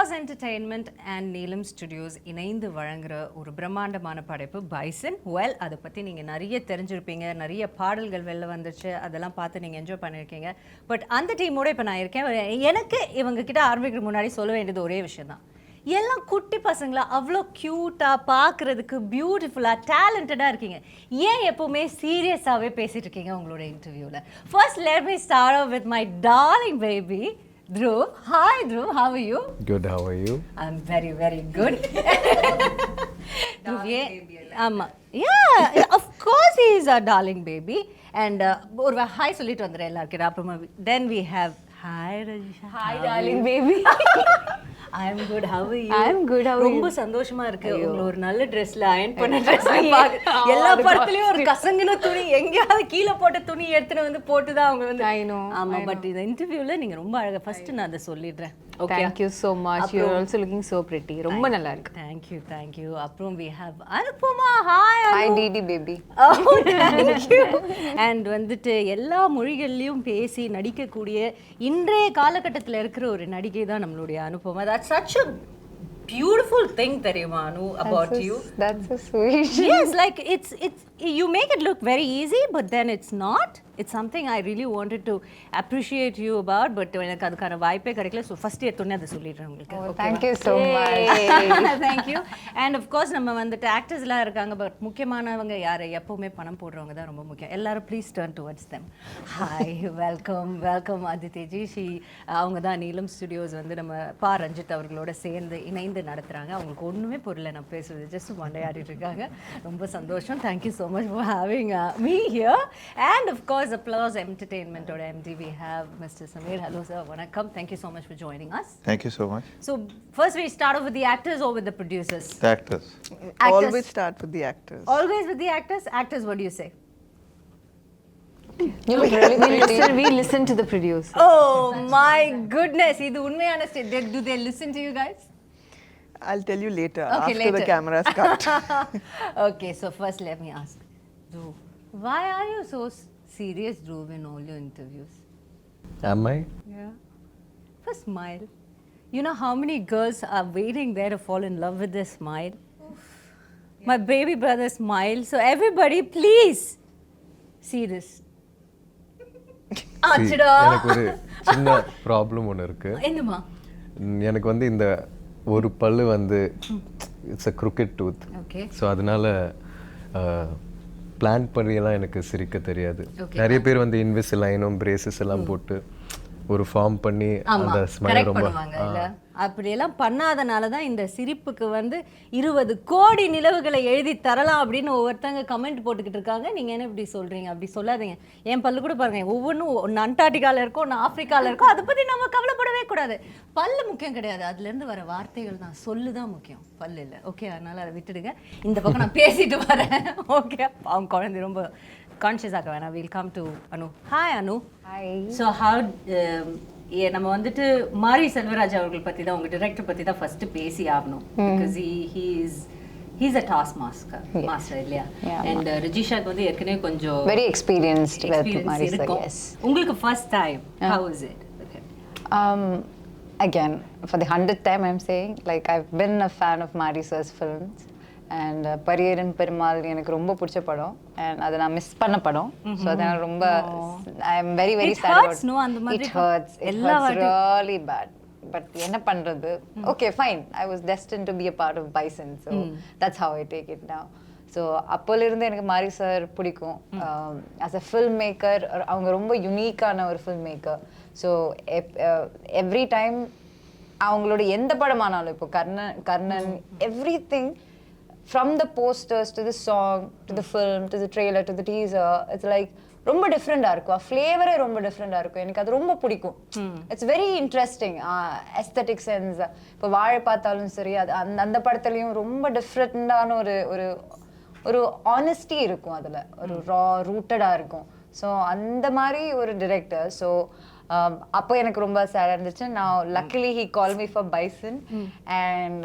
Applause Entertainment and Neelam Studios இணைந்து வழங்குற ஒரு பிரம்மாண்டமான படைப்பு பைசன். வெல், அதை பற்றி நீங்கள் நிறைய தெரிஞ்சிருப்பீங்க, நிறைய பாடல்கள் வெளில வந்துச்சு, அதெல்லாம் பார்த்து நீங்கள் என்ஜாய் பண்ணியிருக்கீங்க. பட் அந்த டீமோட இப்போ நான் இருக்கேன். எனக்கு இவங்க கிட்ட ஆரம்பிக்கிற முன்னாடி சொல்ல வேண்டியது ஒரே விஷயம் தான். எல்லாம் குட்டி பசங்களா அவ்வளோ க்யூட்டாக பார்க்குறதுக்கு பியூட்டிஃபுல்லாக டேலண்டடாக இருக்கீங்க. ஏன் எப்போவுமே சீரியஸாகவே பேசிகிட்டு இருக்கீங்க உங்களோட இன்டர்வியூவில்? First let me start off with my darling baby Dhruv. Hi Dhruv, how are you? Good, how are you? I'm very, very good. Dhruv, yeah, of course he is a darling baby. And ஒரு hi சொல்லிட்டு வந்துறேன் எல்லாருக்கும். அப்புறமா then we have hi Rajisha. Hi darling baby. I'm good, how are you? I'm good, how are you? ரொம்ப சந்தோஷமா இருக்கு. உங்களை ஒரு நல்ல ட்ரெஸ்ல அயர்ன் பண்ண ட்ரெஸ் எல்லா படத்துலயும் ஒரு கசங்கின துணி எங்கயாவது கீழே போட்ட துணி எடுத்துட்டு வந்து போட்டுதான் அவங்க வந்து I know. ஆமா, பட் இந்த இன்டர்வியூல நீங்க ரொம்ப அழகா. ஃபர்ஸ்ட் நான் அதை சொல்லிடுறேன். Okay. Thank you so much. You're also looking so pretty. ரொம்ப நல்லா இருக்கு. Thank you. அப்புறம் we have Anupama. Hi Anu. Hi Didi baby. Oh, thank you. And வந்துட்டு எல்லா மொழிகளிலும் பேசி நடிக்கக்கூடிய இன்றைய காலகட்டத்தில் இருக்கிற ஒரு நடிகை தான் நம்மளுடைய Anupama. That's such a beautiful thing தெரியுமா அனு about you. That's so sweet. Yes, like it's you make it look very easy, but then it's not. It's something I really wanted to appreciate you about, but எனக்கு அதுக்கான வாய்ப்பே கிடைக்கல. So first எடுத்தோன்னே அதை சொல்லிடுறேன் உங்களுக்கு. Oh, thank you so much. Thank you. And of course நம்ம வந்துட்டு ஆக்டர்ஸ்லாம் இருக்காங்க, பட் முக்கியமானவங்க யார்? எப்பவுமே பணம் போடுறவங்க தான் ரொம்ப முக்கியம். எல்லாரும் please turn towards them. Hi, welcome அதிதிஜி. அவங்க தான் நீலம் ஸ்டுடியோஸ் வந்து நம்ம பா ரஞ்சித் அவர்களோட சேர்ந்து இணைந்து நடத்துகிறாங்க. அவங்களுக்கு ஒன்றுமே புரியல நான் பேசுறது, ஜஸ்ட் மண்டையாடிட்டு இருக்காங்க. ரொம்ப சந்தோஷம். Thank you so much for having me here. And of course Applause Entertainment or MD, we have Mr. Samir. Hello sir, vanakkam. Thank you so much for joining us. Thank you so much. So first we start off with the actors or with the producers? The actors. Always start with the actors. Always with the actors? Actors, what do you say? We listen to the producer. Oh my goodness, idu unmayana state. Do they listen to you guys? I'll tell you later, Okay, after later. the camera's cut. Okay, so first let me ask Dhruv, why are you so serious, Dhruv, in all your interviews? Am I? Yeah. First smile. You know how many girls are waiting there to fall in love with this smile? Yeah. My baby brother smile. So everybody, please see this. ஆச்சுடா. எனக்கு ஒரு சின்ன problem ஒன்று இருக்கு. என்னமா? எனக்கு வந்து இந்த ஒரு பல்லு வந்து it's a crooked tooth. Okay. So அதனால பிளான் பண்ணியெல்லாம் எனக்கு சிரிக்க தெரியாது. நிறைய பேர் வந்து இன்விசிலைனும் பிரேசஸ் எல்லாம் போட்டு ஒரு ஃபார்ம் பண்ணி அந்த ஸ்மைல் ரொம்ப அப்படியெல்லாம் பண்ணாதனால தான் இந்த சிரிப்புக்கு வந்து 20 கோடி நிலவுகளை எழுதி தரலாம் அப்படின்னு ஒவ்வொருத்தங்க கமெண்ட் போட்டுக்கிட்டு இருக்காங்க. நீங்கள் என்ன இப்படி சொல்கிறீங்க? அப்படி சொல்லாதீங்க. என் பல்லு கூட பாருங்க, ஒவ்வொன்றும் ஒன்று அண்டார்டிகாவில் இருக்கும், ஒன்று ஆஃப்ரிக்காவில் இருக்கும். அதை பற்றி நம்ம கவலைப்படவே கூடாது. பல்லு முக்கியம் கிடையாது, அதுலேருந்து வர வார்த்தைகள் தான், சொல்லு தான் முக்கியம், பல்லு இல்லை. ஓகே, அதனால் அதை விட்டுடுங்க. இந்த பக்கம் நான் பேசிட்டு வரேன். ஓகே, அவங்க குழந்தை ரொம்ப கான்ஷியஸ் ஆக வேணாம். Will come to Anu. Hi Anu. Hi. So நம்ம வந்துட்டு மாரிசெல்வராஜ் அவர்கள் பற்றி தான், உங்கள் டிரெக்டர் பற்றி தான் ஃபர்ஸ்ட் பேசி ஆகணும். Because he's a task master இல்லையா? அண்ட் ரஜிஷாக்கு வந்து ஏற்கனவே கொஞ்சம் Very experienced with Marisel, இருக்கும். yes. உங்களுக்கு first time, how is it? Again, for the 100th time I'm saying, like I've been a fan of Marisel's films. And Pariyerum Perumal எனக்கு ரொம்ப பிடிச்ச படம், and அதை நான் மிஸ் பண்ண படம். ஸோ அதனால ரொம்ப I am very very sad about it. Hurts really bad, but என்ன பண்றது? Okay, fine, I was destined to be a part of Bison, so that's how I take it now. So அப்போலேருந்து எனக்கு மாரி sir பிடிக்கும். As a film maker அவங்க ரொம்ப யுனிக்கான ஒரு film maker. So every time அவங்களோட எந்த படமானாலும், இப்போ Karnan everything, from the posters to the song to the film to the trailer to the teaser, it's like ரொம்ப டிஃப்ரெண்டா இருக்கும். ஃப்ளேவரே ரொம்ப டிஃப்ரெண்டா இருக்கும். எனக்கு அது ரொம்ப பிடிக்கும். It's very interesting aesthetic sense. இப்போ வாழை பார்த்தாலும் சரி, அது அந்த படத்துலையும் ரொம்ப டிஃப்ரெண்டான ஒரு ஆனஸ்டி இருக்கும், அதில் ஒரு ரூட்டடாக இருக்கும். ஸோ அந்த மாதிரி ஒரு டிரெக்டர். ஸோ அப்போ எனக்கு ரொம்ப சேடாக இருந்துச்சு. நான் luckily he called me for Bison, and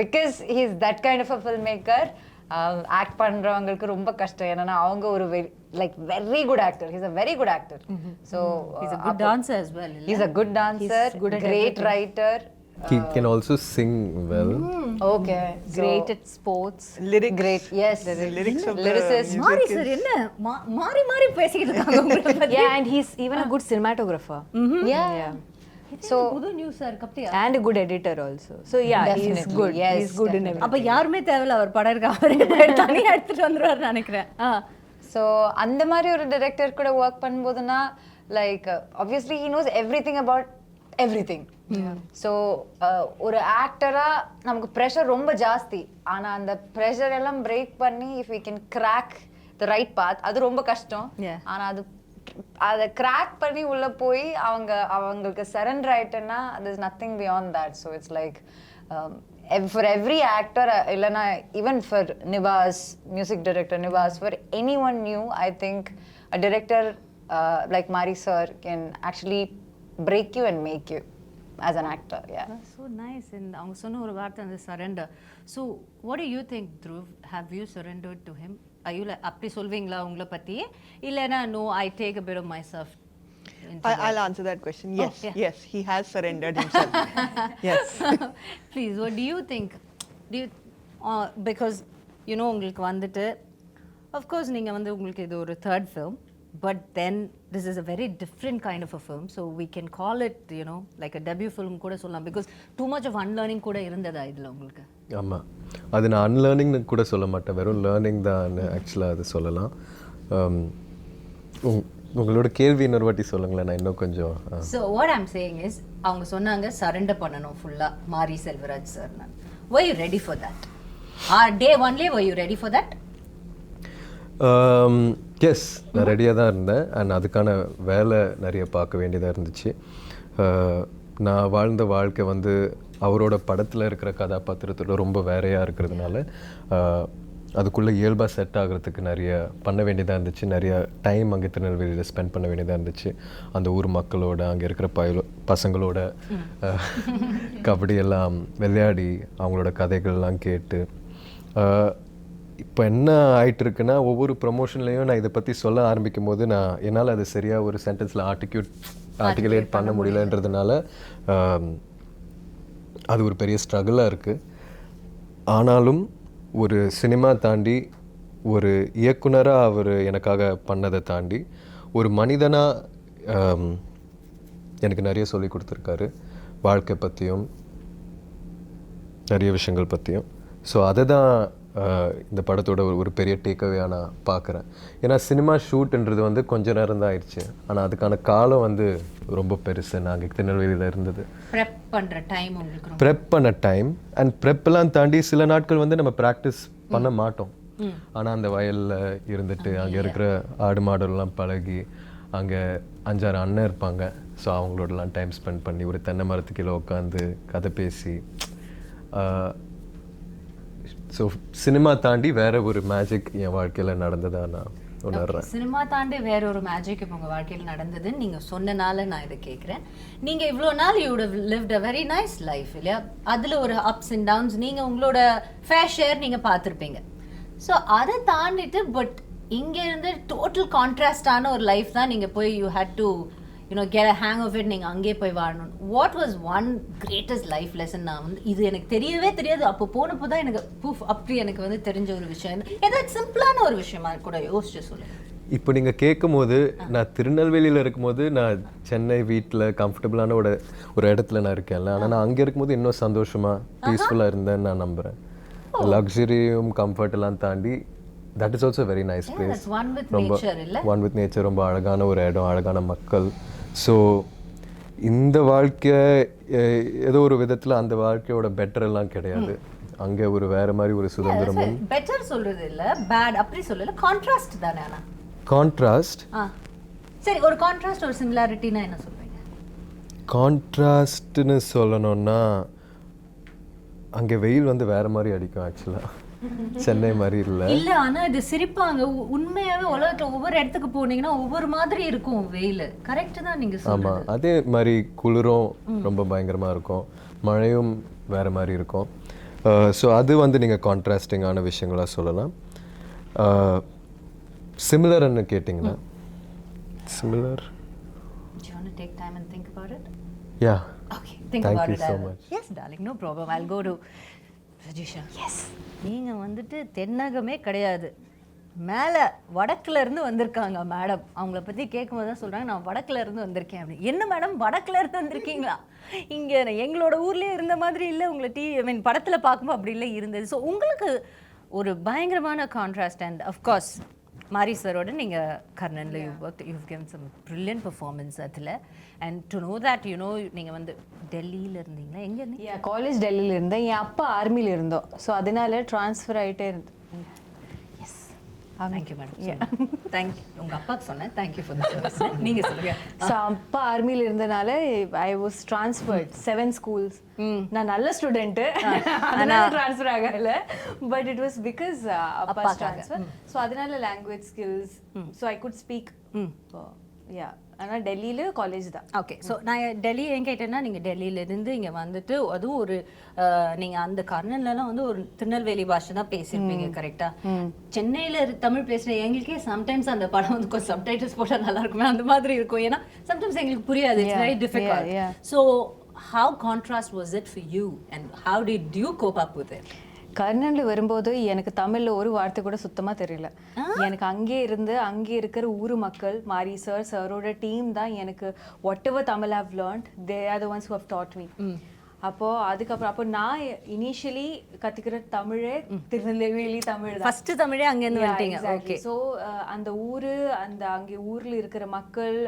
because he's that kind of a filmmaker, act பண்றவங்களுக்கு ரொம்ப கஷ்டம். ஏன்னா அவங்க ஒரு very good actor. He's a very good actor. So he's a good dancer as well. He's a good dancer, great writer, He can also sing well. Okay. Great at sports. Lyrics. Great. Yes. The lyrics of the Lyricist. music மாறி is- sir என்ன மாறி மாறி பேசிக்கிட்டு இருக்காங்க உங்களை பத்தி. Yeah, and he's even a good cinematographer. Yeah. So புது news sir கப்டியா. And a good editor also. So yeah, he's Definitely. good. Yes, He's good in definitely. everything. அப்ப யாருமே தேவையில்ல அவர் படம் இருக்க அவரே தனியா எடுத்துட்டு வந்துருவாரு நினைக்கிறேன். ஸோ அந்த மாதிரி ஒரு டைரக்டர் கூட ஒர்க் பண்ணும்போதுனா like obviously he knows everything about everything. So ஒரு ஆக்டராக நமக்கு ப்ரெஷர் ரொம்ப ஜாஸ்தி. ஆனால் அந்த ப்ரெஷர் எல்லாம் பிரேக் பண்ணி if we can crack the right path அது ரொம்ப கஷ்டம். ஆனால் அதை கிராக் பண்ணி உள்ளே போய் அவங்களுக்கு surrender ஆயிட்டேன்னா there's nothing beyond that. So it's like for every actor இல்லைனா even for Nivas, music director Nivas, for anyone new, I think a director like Mari sir can actually break you and make you as an actor. Yeah. That's so nice. And அவங்க சொன்ன ஒரு வார்த்தை அந்த surrender. So what do you think, Dhruv? Have you surrendered to him? Are you like அப்படி சொல்வீங்களா உங்களை பத்தி இல்லைனா no, I take a bit of myself? I'll answer that question. Yes, yeah. yes, he has surrendered himself. Yes. Please, what do you think? Do you because you know உங்களுக்கு வந்துட்டு of course நீங்க வந்து உங்களுக்கு இது ஒரு third film, but then this is a very different kind of a film, so we can call it, you know, like a debut film கூட சொல்லலாம், because too much of unlearning கூட இருந்ததா இதுல உங்களுக்கு? ஆமாம், அது நான் அன்லேர்னிங்னு கூட சொல்ல மாட்டேன், வெறும் லேர்னிங் தான் ஆக்சுவலாக அது சொல்லலாம். உங்களோட கேள்வி இன்னொரு வாட்டி சொல்லுங்களேன், நான் இன்னும் கொஞ்சம். So what I'm saying is அவங்க சொன்னாங்க சரண்டர் பண்ணணும் ஃபுல்லா மாரி Selvaraj sir. Were you ready for that? Day only were you ready for that? Yes, நான் ரெடியாக தான் இருந்தேன். அண்ட் அதுக்கான வேலை நிறைய பார்க்க வேண்டியதாக இருந்துச்சு. நான் வாழ்ந்த வாழ்க்கை வந்து அவரோட படத்தில் இருக்கிற கதாபாத்திரத்தோட ரொம்ப வேறையாக இருக்கிறதுனால அதுக்குள்ளே இயல்பாக செட் ஆகிறதுக்கு நிறைய பண்ண வேண்டியதாக இருந்துச்சு. நிறைய டைம் அங்கே திருநெல்வேலியில் ஸ்பெண்ட் பண்ண வேண்டியதாக இருந்துச்சு. அந்த ஊர் மக்களோட, அங்கே இருக்கிற பசங்களோட கபடியெல்லாம் விளையாடி அவங்களோட கதைகள்லாம் கேட்டு. இப்போ என்ன ஆகிட்டு இருக்குன்னா, ஒவ்வொரு ப்ரொமோஷன்லேயும் நான் இதை பற்றி சொல்ல ஆரம்பிக்கும் போது என்னால் அது சரியாக ஒரு சென்டென்ஸில் ஆர்டிகுலேட் பண்ண முடியலன்றதுனால அது ஒரு பெரிய ஸ்ட்ரகிளாக இருக்குது. ஆனாலும் ஒரு சினிமா தாண்டி, ஒரு இயக்குனராக அவர் எனக்காக பண்ணதை தாண்டி, ஒரு மனிதனாக எனக்கு நிறைய சொல்லி கொடுத்துருக்காரு, வாழ்க்கை பற்றியும் நிறைய விஷயங்கள் பற்றியும். ஸோ அதை தான் இந்த படத்தோட ஒரு பெரிய டேக்அவேயாக நான் பார்க்குறேன். ஏன்னா சினிமா ஷூட்டுன்றது வந்து கொஞ்ச நேரம் தான் ஆயிடுச்சு, ஆனால் அதுக்கான காலம் வந்து ரொம்ப பெருசு. நாங்கள் திருநெல்வேலியில் இருந்தது ப்ரெப் பண்ணுற டைம், உங்களுக்கு ப்ரெப் பண்ண டைம். அண்ட் ப்ரெப்பெல்லாம் தாண்டி சில நாட்கள் வந்து நம்ம ப்ராக்டிஸ் பண்ண மாட்டோம். ஆனால் அந்த வயலில் இருந்துட்டு அங்கே இருக்கிற ஆடு மாடெல்லாம் பழகி, அங்கே 5-6 அண்ணன் இருப்பாங்க. ஸோ அவங்களோடலாம் டைம் ஸ்பெண்ட் பண்ணி ஒரு தென்னை மரத்துக்கீழே உட்காந்து கதை பேசி, ஸோ சினிமா தாண்டி வேற ஒரு மேஜிக் என் வாழ்க்கையில் நடந்ததா நான் உணர்றேன். சினிமா தாண்டி வேற ஒரு மேஜிக் இப்போ உங்கள் வாழ்க்கையில் நடந்ததுன்னு நீங்கள் சொன்னனால நான் இதை கேட்குறேன். நீங்கள் இவ்வளோ நாள் you would lived a very nice life இல்லையா? அதில் ஒரு அப்ஸ் அண்ட் டவுன்ஸ் நீங்கள் உங்களோட ஃபேர் ஷேர் நீங்கள் பார்த்துருப்பீங்க. ஸோ அதை தாண்டிட்டு பட் இங்கே இருந்து டோட்டல் கான்ட்ராஸ்டான ஒரு லைஃப் தான் நீங்கள் போய் you had to get a hang of it, நீங்கள் அங்கே போய் வாழணும். What was one greatest life lesson? நான் வந்து இது எனக்கு தெரியவே தெரியாது, அப்போ போனப்போ தான் எனக்கு அப்படி எனக்கு வந்து தெரிஞ்ச ஒரு விஷயம். ஏதாவது சிம்பிளான ஒரு விஷயமா கூட யோசிச்சு சொல்லுங்கள். இப்போ நீங்கள் கேட்கும் போது, நான் திருநெல்வேலியில் இருக்கும்போது நான் சென்னை வீட்டில் கம்ஃபர்டபுளான ஒரு இடத்துல நான் இருக்கேன்ல, ஆனால் நான் அங்கே இருக்கும்போது இன்னும் சந்தோஷமாக பீஸ்ஃபுல்லாக இருந்தேன்னு நான் நம்புகிறேன். லக்ஸரியும் கம்ஃபர்ட் எல்லாம் தாண்டி that is also a very nice place. One with nature இல்ல? One with nature, ரொம்ப அழகான ஒரு இடம், அழகான மக்கள். ஸோ இந்த வாழ்க்கை ஏதோ ஒரு விதத்தில் அந்த வாழ்க்கையோட பெட்டர் எல்லாம் கிடையாது. அங்கே ஒரு வேற மாதிரி ஒரு சுதந்திரமும். பெட்டர் சொல்றது இல்ல, பேட் அப்படி சொல்லல, கான்ட்ராஸ்ட் தானே. ஆனா கான்ட்ராஸ்ட், சரி, ஒரு கான்ட்ராஸ்ட் ஒரு சிமிலாரிட்டினா என்ன சொல்றீங்க? கான்ட்ராஸ்ட்னு சொல்லணும்னா, அங்கே வெயில் வந்து வேற மாதிரி அடிக்கும் ஆக்சுவலாக, சென்னை மாதிரி இல்லை. இல்ல, ஆனா இது சிரிப்பாங்க. உண்மையாவே உலகத்துல ஒவ்வொரு இடத்துக்கு போனீங்கன்னா ஒவ்வொரு மாதிரி இருக்கும் வெயில். கரெக்ட் தான் நீங்க சொல்றது. ஆமாம், அதே மாதிரி குளிரும் ரொம்ப பயங்கரமாக இருக்கும், மழையும் வேற மாதிரி இருக்கும். ஸோ அது வந்து நீங்கள் கான்ட்ராஸ்டிங்கான விஷயங்களாக சொல்லலாம். சிமிலர்னு கேட்டிங்கன்னா, similar. Do you want to take time and think about it? Yeah. Okay, think Thank about you it. so I'll- much. Yes, darling, no problem. I'll go to Rajisha. Yes. நீங்க வந்துட்டு தென்னகமே கிடையாது, மேலே வடக்குல இருந்து வந்திருக்காங்க மேடம். அவங்கள பற்றி கேட்கும்போது தான் சொல்கிறாங்க, நான் வடக்குல இருந்து வந்திருக்கேன் அப்படின்னு. என்ன மேடம் வடக்குல இருந்து வந்திருக்கீங்களா? இங்கே எங்களோட ஊர்லேயே இருந்த மாதிரி இல்லை, உங்களை படத்தில் பார்க்கும்போது அப்படி இல்லை இருந்தது. ஸோ உங்களுக்கு ஒரு பயங்கரமான கான்ட்ராஸ்ட். அண்ட் அஃப்கோர்ஸ் மாரி சரோட நீங்கள் கர்ணனில் you given some brilliant performance அதில். அண்ட் டு நோ தேட் நீங்கள் வந்து டெல்லியில் இருந்தீங்களா? எங்கே இருந்தீங்க? காலேஜ் டெல்லியில் இருந்தேன், என் அப்பா ஆர்மியில் இருந்தோம். ஸோ அதனால ட்ரான்ஸ்ஃபர் ஆகிட்டே இருந்தேன். Thank you madam. தேங்க்யூ. உங்கள் அப்பாவுக்கு சொன்னேன் தேங்க்யூ ஃபார் தி சர்வீஸ். நீங்கள் சொல்லுங்கள். ஸோ அப்பா ஆர்மியில் இருந்தனால ஐ வாஸ் ட்ரான்ஸ்ஃபர்ட் 7 schools. நான் நல்ல ஸ்டூடெண்ட்டு, அதனால ட்ரான்ஸ்ஃபர் ஆகல. பட் இட் வாஸ் பிகாஸ் அப்பா ட்ரான்ஸ்ஃபர். ஸோ அதனால language skills, so I could speak. Yeah, ஆனால் டெல்லியில் காலேஜ் தான். ஓகே. ஸோ நான் டெல்லி ஏன் கேட்டேன்னா, நீங்கள் டெல்லியிலேருந்து இங்கே வந்துட்டு அதுவும் ஒரு நீங்கள் அந்த கர்ணன்லலாம் வந்து ஒரு திருநெல்வேலி பாஷை தான் பேசியிருப்பீங்க கரெக்டாக? சென்னையில் தமிழ் பேசுகிற எங்களுக்கே சம்டைம்ஸ் அந்த படம் வந்து கொஞ்சம் சப்டைட்டில்ஸ் போட்டால் நல்லா இருக்குமே அந்த மாதிரி இருக்கும். ஏன்னா சம்டைம்ஸ் எங்களுக்கு புரியாது, it's very difficult. So how contrast was it for you and how did you cope up with it? கர்ணனில் வரும்போது எனக்கு தமிழில் ஒரு வார்த்தை கூட சுத்தமாக தெரியல. எனக்கு அங்கே இருந்து அங்கே இருக்கிற ஊர் மக்கள், மாரி சார் சாரோட டீம் தான் எனக்கு whatever Tamil have learnt, they are the ones who have taught me. அப்போ நான் இனிஷியலி கற்றுக்கிற தமிழே திருநெல்வேலி தமிழ் தான். ஃபஸ்ட்டு தமிழே அங்கேருந்து வந்துட்டீங்க. ஓகே. ஸோ அந்த ஊர், அங்கே ஊரில் இருக்கிற மக்கள்,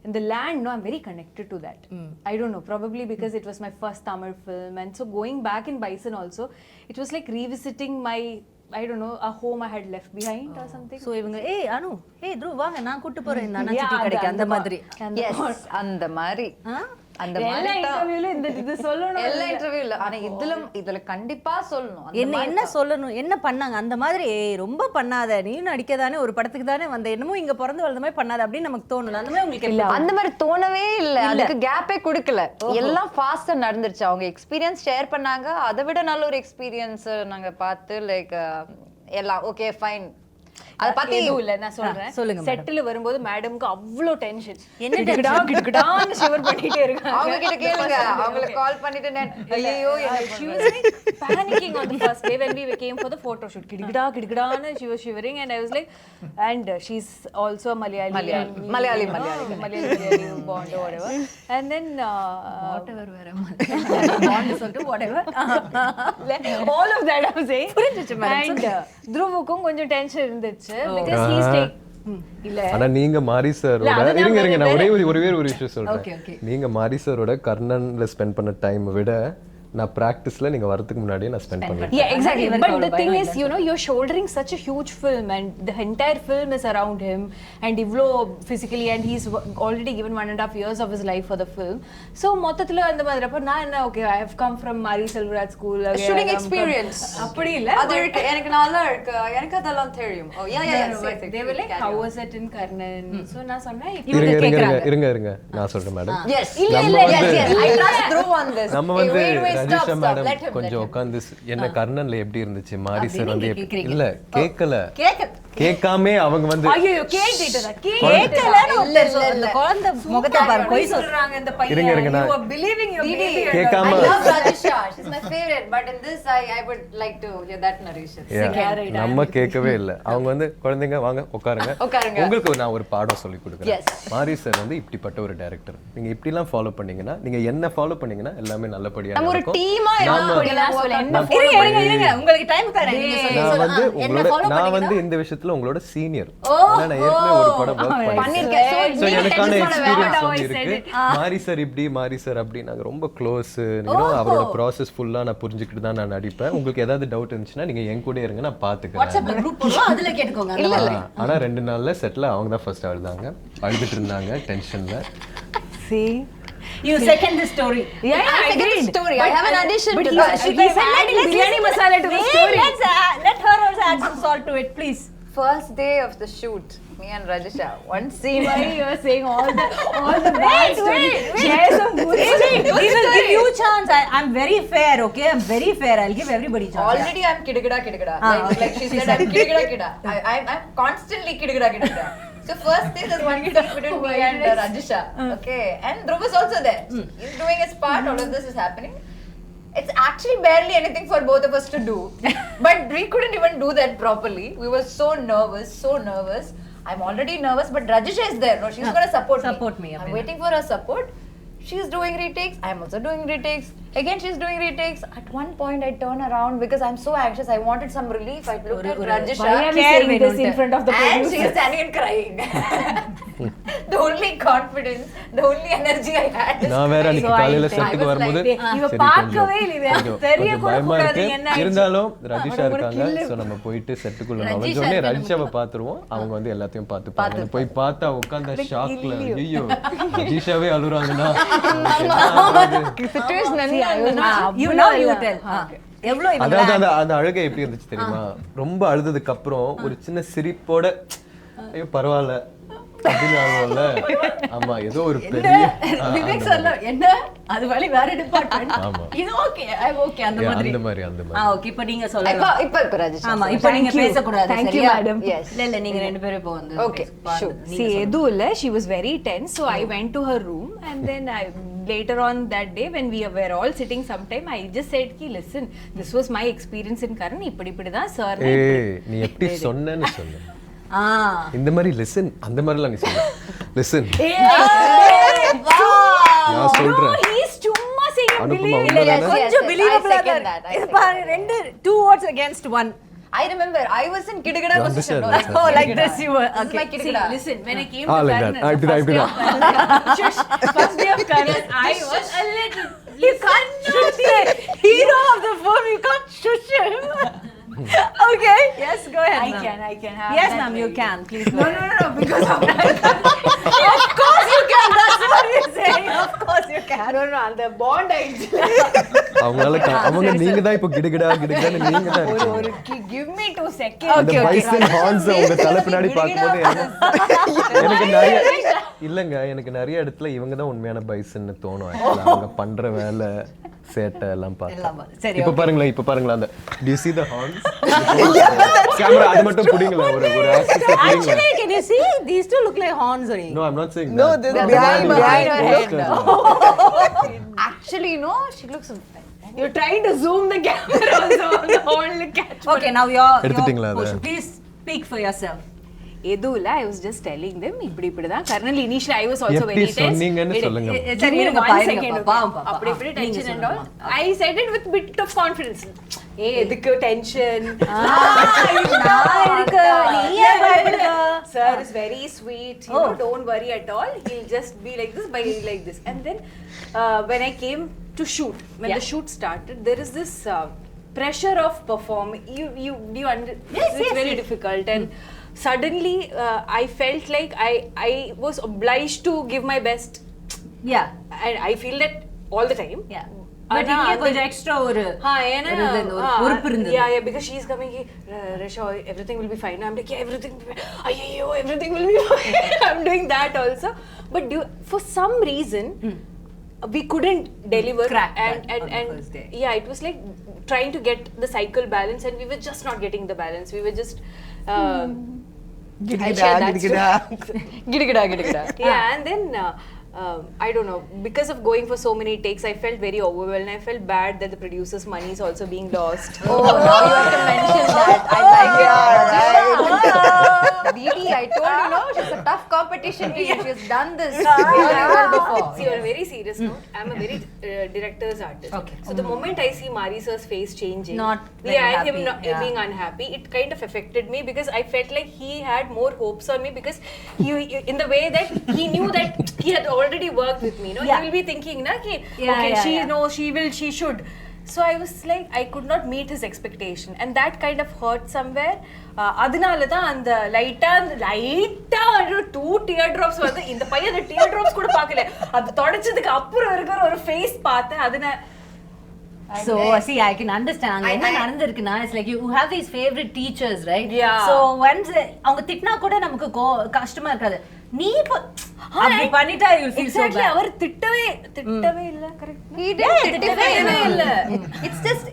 in the land, no, I'm very connected to that. I don't know, probably because it was my first Tamil film, and so going back in Bison also, it was like revisiting my, I don't know, a home I had left behind or something. So இவங்க அனு Dhruv வாங்க நான் கூட்டி போறேன் இந்த அண்ணாச்சி கடைக்கு அந்த மாதிரி. எஸ், அந்த மாதிரி அந்த எல்லா இன்டர்வியூல இது சொல்லணும், எல்லா இன்டர்வியூல. ஆனா இதுல கண்டிப்பா சொல்லணும். என்ன சொல்லணும், என்ன பண்ணாங்க அந்த மாதிரி. ரொம்ப பண்ணாத, நீ நடிக்க தானே, ஒரு படத்துக்கு தானே வந்த, என்னமோ இங்க பிறந்து வளர்ந்த மாதிரி பண்ணாத அப்படின்னு நமக்கு தோணல. அந்த மாதிரி உங்களுக்கு இல்ல? அந்த மாதிரி தோணவே இல்ல, அதுக்கு கேப்பே கொடுக்கல. எல்லாம் ஃபாஸ்டா நடந்துருச்சு. அவங்க எக்ஸ்பீரியன்ஸ் ஷேர் பண்ணாங்க, அதை விட நல்ல ஒரு எக்ஸ்பீரியன்ஸ் நாங்க பார்த்து லைக் எல்லாம் ஓகே ஃபைன். அத பத்தி எதுவும் இல்ல, நான் சொல்றேன். சொல்லுங்க. செட்டில் வரும்போது மேடம்க்கு அவ்வளோ டென்ஷன், என்ன கிடகிடான்னு ஷிவர் பண்ணிட்டே இருக்காங்க. அவங்க கிட்ட கேளுங்க, அவங்கள கால் பண்ணிட்டு ஐயோ she was like panicking on the first day when we came for the photo shoot. கிடகிடான்னு she was shivering and I was like, and she's also a Malayali bond or whatever, and then whatever வேற bond சொல்லிட்டு whatever all of that I'm saying. புரிஞ்சுச்சு madam. And Dhruvuக்கும் கொஞ்சம் tension இருந்துச்சு because he's take இல்ல. ஆனா நீங்க மாரி சாரோட இருங்க நான் ஒரே ஒரு விஷயம் சொல்றேன். நீங்க மாரி சாரோட கர்ணன்ல ஸ்பெண்ட் பண்ண டைம் விட நான் பிராக்டிஸ்ல நீங்க வரதுக்கு முன்னாடியே நான் ஸ்பெண்ட் பண்ணிட்டேன். Yeah, exactly. But the thing is, you know, you're shouldering such a huge film and the entire film is around him and Ivlo physically, and he's already given 1.5 years of his life for the film. So மொத்தத்துல அந்த மாதிரி அப்ப நான் என்ன, okay, I have come from Mariselvaraj school, shooting experience. அப்படி இல்ல, அது எனக்கு நல்லா இருக்கு, எனக்கு அதெல்லாம் தெரியும். Oh yeah, they were like, how was it in Karnan? So நான் சொன்னேன், இருங்க நான் சொல்றேன் madam. Yes, yes, I trust Dhruv on this. நம்ம வந்து ரஜிஷா மேடம் கொஞ்சம் உட்கார்ந்து என்ன கர்ணன்ல எப்படி இருந்துச்சு, மாரி சார் வந்து இல்ல கேட்காமே அவங்க வந்து ஐயோ கேட்டிட்டதா கேட்கலன்னு அந்த குழந்தை முகத்தை பாரு, போய் சொல்றாங்க இந்த பையன். இருங்க you are believing your baby. கேட்காம I love Rajisha, she's my favorite, but in this I would like to hear that narration. நம்ம கேட்கவே இல்ல. அவங்க வந்து குழந்தைங்க வாங்க உட்காருங்க, உங்களுக்கு நான் ஒரு பாடம் சொல்லி கொடுக்குறேன். மாரி சார் வந்து இப்படிப்பட்ட ஒரு டைரக்டர், நீங்க இப்படி எல்லாம் ஃபாலோ பண்ணீங்கன்னா, நீங்க என்ன ஃபாலோ பண்ணீங்கன்னா எல்லாமே நல்லபடியா நம்ம ஒரு நடக்கும். டீமா இருங்க உங்களுக்கு டைம் தரேன். நான் வந்து இந்த விஷயத்துல உங்களோட சீனியர். நான் ஏற்கனவே ஒரு படம் வர்க் பண்ணிருக்கேன். சோ எனக்கான எக்ஸ்பீரியன்ஸ் வந்து இருக்கு. மாரி சார் இப்படி, மாரி சார் அப்படி, நாங்க ரொம்ப க்ளோஸ். அவரோட ப்ராசஸ் ஃபுல்லா நான் புரிஞ்சுக்கிட்டு தான் நான் நடிப்பேன். உங்களுக்கு ஏதாவது டவுட் இருந்துச்சுன்னா நீங்க என் கூட இருங்க, நான் பாத்துக்கிறேன். வாட்ஸ்அப்ல குரூப் போடுறோம், அதுல கேட்டுக்கோங்க. ஆனா 2 நாள்ல செட்ல அவங்க தான் ஃபர்ஸ்ட் அழுதாங்க, அழுதுட்டு இருந்தாங்க டென்ஷன்ல. See, you second the story. Yeah, I did. Story. I have an addition to that. He's adding biryani masala to the story. Let her also add some salt to it, please. First day of the shoot, me and Rajisha, one scene. Why you are saying all the bad stories? Share some good stories. We will give you chance. I'm very fair, okay? I'm very fair. I'll give everybody chance. Already I'm kidagada. Like she said, I'm kidagada. I'm constantly kidagada. So first day there's one scene between me and Rajisha. Okay, and Dhruv is also there. He's doing his part. All of this is happening. It's actually barely anything for both of us to do, but we couldn't even do that properly. We were so nervous. I'm already nervous, but Rajisha is there. No, she's going to support me. I'm waiting for her support. She's doing retakes. I'm also doing retakes. Again, she's doing retakes. At one point, I turn around because I'm so anxious. I wanted some relief. I looked at Rajisha. Why are we saying this in front of the And producer? she's standing and crying. The only confidence, the only energy I had is நான் வேற அன்னைக்கு காலையில செட்டுக்கு வரும்போது இவ சரி, பார்க்கவே இல்லை தெரிய கொஞ்சம் கூட பயமா கூடாது இருக்கு. என்ன இருந்தாலும் ரஜிஷா இருக்காங்க, சோ நம்ம போயிட்டு செட்டுக்குள்ள நுழைஞ்ச உடனே ரஜிஷாவை பாத்துருவோம். அவங்க வந்து எல்லாத்தையும் பார்த்துப்பாங்க. போய் பார்த்தா உட்கார்ந்த ஷாக்ல ஐயோ ரஜிஷாவே அழுறாங்கன்னா You know you tell. எவ்வளோ அதாவது அந்த அழுகை எப்படி இருந்துச்சு தெரியுமா? ரொம்ப அழுததுக்கு அப்புறம் ஒரு சின்ன சிரிப்போட ஐயோ பரவாயில்ல அப்படின்னு ஆகும்ல. ஆமா ஏதோ ஒரு பெரிய விவேக் சொல்ல என்ன அது வழி வேற டிபார்ட்மென்ட். ஆமா. இது ஓகே ஐ ஓகே அந்த மாதிரி. அந்த மாதிரி ஓகே இப்போ நீங்க சொல்லலாம். இப்ப Rajisha. ஆமா இப்போ நீங்க பேச கூடாது. Thank you, சரியா? madam. Yes. இல்ல நீங்க ரெண்டு பேரும் இப்போ வந்து Okay, sure. See, எதுவும் இல்ல, she was very tense, so I went to her room and then later on that day when we were all sitting sometime, I just said ki listen, this was my experience in Karan, இப்படி தான் sir ஏய் நீ எப்படி சொன்னேன்னு சொல்லு. இந்த மாதிரி listen அந்த மாதிரிலாம் நீ சொல்லு. லிசன் நான் சொல்றேன். he's சும்மா saying அனுப்புமா இல்ல உண்மைதானே? கொஞ்சம் believable I second that. இது பாருங்க ரெண்டு two words against one. I remember I was in Kidikada You position. understand, Oh like this you were. This is my Okay. Kidikada. listen, when I came Ah, to like Karan, that. I did. Shush, first day of Karan, I was a little, You can't shush the hero of the film. You can't shush him. Okay. Yes, go ahead. I can have Yes, that ma'am, you very- can. Please go. No, because of Of course you can. That's what you're saying. Of course you can. no, அந்த bond ஆயிடுச்சு. அவங்களால அவங்க நீங்க தான் இப்போ கிடுகிடான்னு நீங்க தான் இருக்கீங்க. Give me 2 seconds. அந்த பைசன் ஹார்ன்ஸ் உங்க தலை பின்னாடி பாக்கும்போது எனக்கு எனக்கு நிறைய இடத்துல இவங்க தான் உண்மையான பைசன்னு தோணும். actually. அவங்க பண்ற வேலை சேட்டை எல்லாம் பார்த்தா சரி, இப்ப பாருங்களேன் அந்த do you see the horns? Camera அது மட்டும் புடிங்களா ஒரு access புடிங்களா. Actually, can you see? These two look like horns only. No, I'm not saying No, that. this is behind behind her head. Actually, no, she looks. You're trying to zoom the camera also on the whole catch. Okay, now your எடுத்துட்டீங்களா அதை? portion. Please speak for yourself. எதுல I was just telling them இப்படி தான் kernel initially I was also எப்படி very tense. சொன்னீங்கன்னு சொல்லுங்க. சரி இருங்க பாருங்க பாப்பா. அப்படி tension and all. I said it with bit of confidence. எதுக்கு டென்ஷன் நான் இருக்கு நீ ஏன் பயப்படுற? Sir is very sweet, you know, don't worry at all, he'll just be like this, by like this. And then when I came to shoot, when the shoot started, there is this pressure of performing. It's very difficult, and suddenly I felt like I was obliged to give my best. Yeah. And I feel that all the time. Yeah. But இங்க கொஞ்சம் extra ஒரு பொறுப்பு இருந்தது. Yeah, because she's coming here, Rasha, everything will be fine. I'm like, yeah, everything will be fine. Ayyo, everything will be fine. I'm doing that also. But for some reason, we couldn't deliver. Crack and that on the first day. Yeah, it was like trying to get the cycle balance, and we were just not getting the balance. We were just Gidikada. Yeah, and then I don't know, because of going for so many takes, I felt very overwhelmed. I felt bad that the producer's money is also being lost. Oh, now you have to mention that. I like it. Didi, I told you, no, she's a tough competition team. She's done this really well before. See, on a very serious note, I'm a very director's artist. Okay. So the moment I see Mariselvaraj's face changing, Not very him happy, being unhappy, it kind of affected me, because I felt like he had more hopes on me, because he in the way that he knew that he had already worked with me, no? Yeah. He will be thinking, na, ki, Yeah, okay, yeah, she should. So I was like, I could not meet his expectation, and that kind of hurt somewhere. அதனால தான் அந்த லைட்டா 2 tear drops வந்து இந்த பையன் அந்த tear drops கூட பார்க்கல, அது தொடச்சதுக்கு அப்புறம் இருக்கிற ஒரு ஃபேஸ் பார்த்தேன். அதனால So see, I can understand. அங்க என்ன நடந்திருக்குன்னா, it's like you have these favorite teachers, right? Yeah. So once அவங்க திட்டினா கூட நமக்கு கஷ்டமா இருக்காது. நீ அப்படி பண்ணிட்டா you feel so exactly, bad. அவர் திட்டவே இல்ல. கரெக்ட். He didn't திட்டவே இல்ல. It's just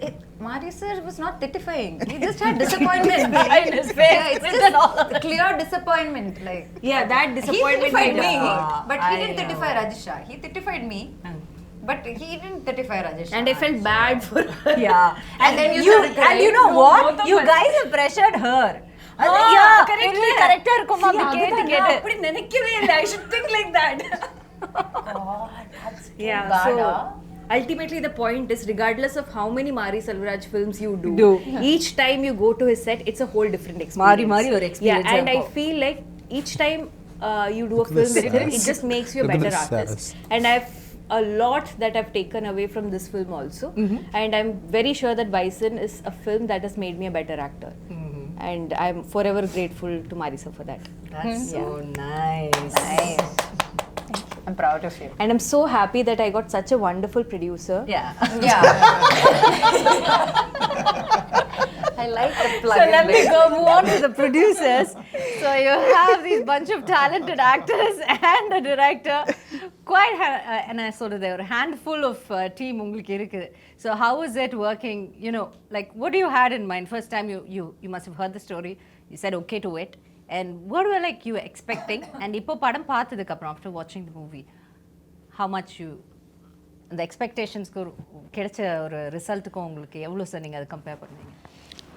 Mari sir was not titifying. He just had disappointment behind his face. Yeah, it's Written all just clear disappointment. Like Yeah, that he disappointment titified made me, us. but he I didn't know. titify Rajisha. He titified me, but he didn't titify Rajisha. And I felt bad for her. Yeah. And then you you started and you crying. know No, what? both of You us. guys have pressured her. correct. கரெக்டா இருக்குமா See, அப்படி கேட்டு அதுதான் கேட்டு நான் அப்படி நினைக்கவே இல்லை. I should think like that. Yeah, bad, so huh? ultimately the point is, regardless of how many Mariselvaraj films you do, Do. each time you go to his set, it's a whole different experience. மாறி ஒரு experience Yeah, and I இருக்கும். feel like each time you do a film with him, it just makes you a Look at better the artist. sass. And I've a lot that I've taken away from this film also. And I'm very sure that Bison is a film that has made me a better actor. And I'm forever grateful to Marisa for that. That's so nice. Nice. I'm proud of you. And I'm so happy that I got such a wonderful producer. Yeah. Yeah. I like the plug. So let me go move on to the producers. So you have these bunch of talented actors and a director. Quite, and I sort of there were a handful of team உங்களுக்கு இருக்குது. So how is it working? You know, like what do you had in mind? First time you must have heard the story. You said okay to it. And what were like you expecting? And இப்போ படம் பார்த்ததுக்கு அப்புறம் after watching the movie, how much you the expectationsக்கு கிடைச்ச ஒரு ரிசல்ட்டுக்கும் உங்களுக்கு எவ்வளவு sir நீங்க அதை கம்பேர் பண்ணீங்க?